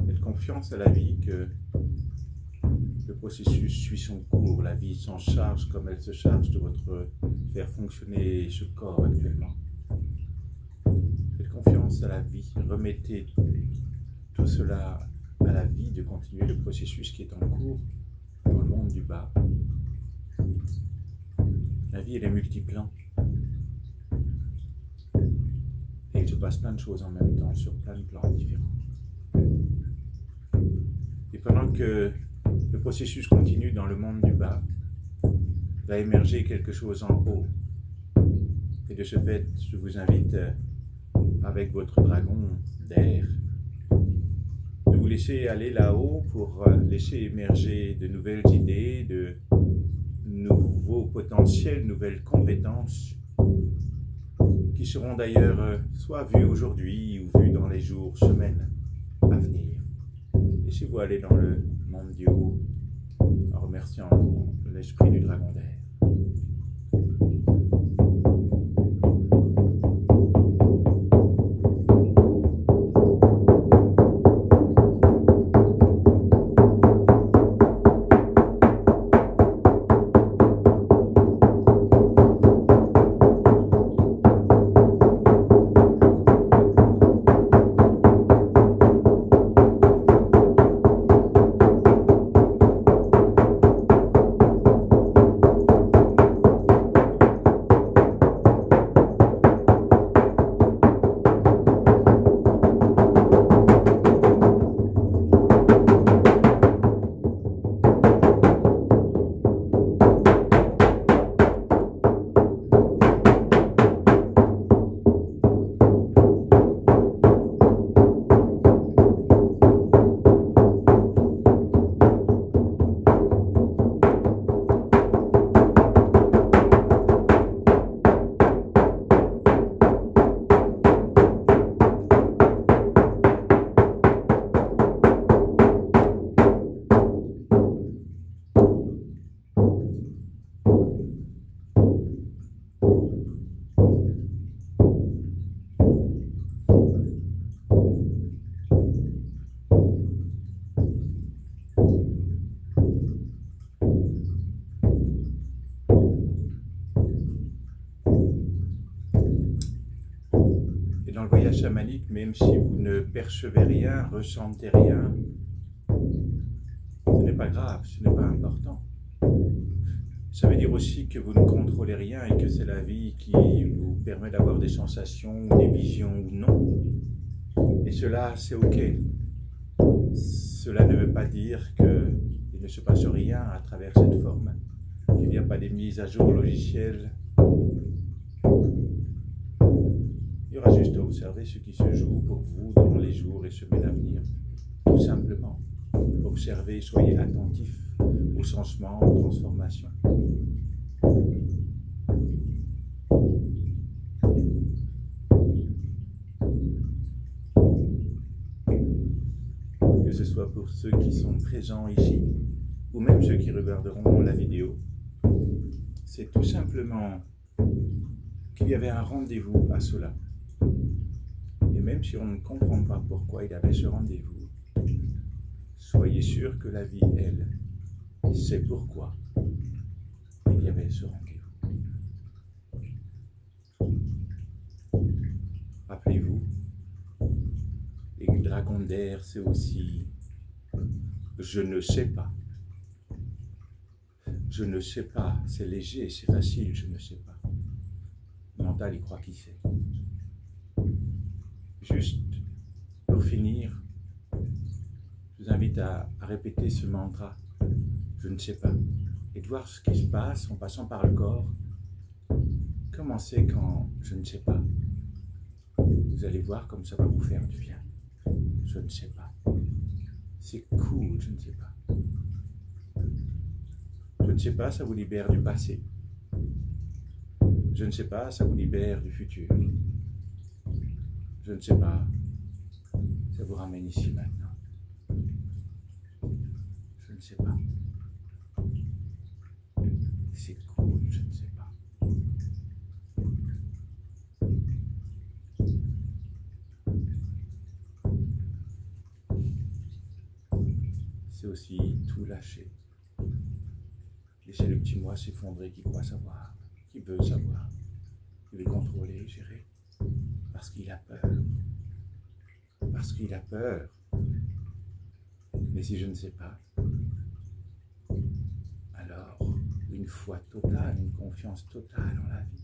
faites confiance à la vie que le processus suit son cours, la vie s'en charge comme elle se charge de faire fonctionner ce corps actuellement. Faites confiance à la vie, remettez tout cela à la vie de continuer le processus qui est en cours dans le monde du bas. La vie, elle est multiplan. Et il se passe plein de choses en même temps, sur plein de plans différents. Et pendant que le processus continue dans le monde du bas, va émerger quelque chose en haut. Et de ce fait, je vous invite, avec votre dragon d'air, de vous laisser aller là-haut pour laisser émerger de nouvelles idées, de nouveaux potentiels, nouvelles compétences, qui seront d'ailleurs soit vues aujourd'hui ou vues dans les jours, semaines à venir. Laissez-vous aller dans le monde du haut en remerciant l'esprit du dragon d'air. Et dans le voyage chamanique, même si vous ne percevez rien, ressentez rien, ce n'est pas grave, ce n'est pas important. Ça veut dire aussi que vous ne contrôlez rien et que c'est la vie qui vous permet d'avoir des sensations, des visions ou non. Et cela, c'est OK. Cela ne veut pas dire qu'il ne se passe rien à travers cette forme, qu'il n'y a pas des mises à jour logicielles. Il y aura juste à observer ce qui se joue pour vous dans les jours et semaines à venir. Tout simplement, observez, soyez attentifs aux changements, aux transformations. Que ce soit pour ceux qui sont présents ici, ou même ceux qui regarderont la vidéo, c'est tout simplement qu'il y avait un rendez-vous à cela. Et même si on ne comprend pas pourquoi il avait ce rendez-vous, soyez sûr que la vie, elle, sait pourquoi il y avait ce rendez-vous. Rappelez-vous, et le dragon d'air, c'est aussi « je ne sais pas ». Je ne sais pas, c'est léger, c'est facile, je ne sais pas. Le mental, il croit qu'il sait. Juste, pour finir, je vous invite à répéter ce mantra, je ne sais pas, et de voir ce qui se passe en passant par le corps. Comment c'est quand je ne sais pas? Vous allez voir comme ça va vous faire du bien. Je ne sais pas. C'est cool, je ne sais pas. Je ne sais pas, ça vous libère du passé. Je ne sais pas, ça vous libère du futur. Je ne sais pas, ça vous ramène ici maintenant. Je ne sais pas. C'est cool, je ne sais pas. c'est aussi tout lâcher. Laisser le petit moi s'effondrer qui croit savoir, qui veut savoir, qui veut contrôler, gérer, parce qu'il a peur. Parce qu'il a peur. Mais si je ne sais pas, alors une foi totale, une confiance totale en la vie.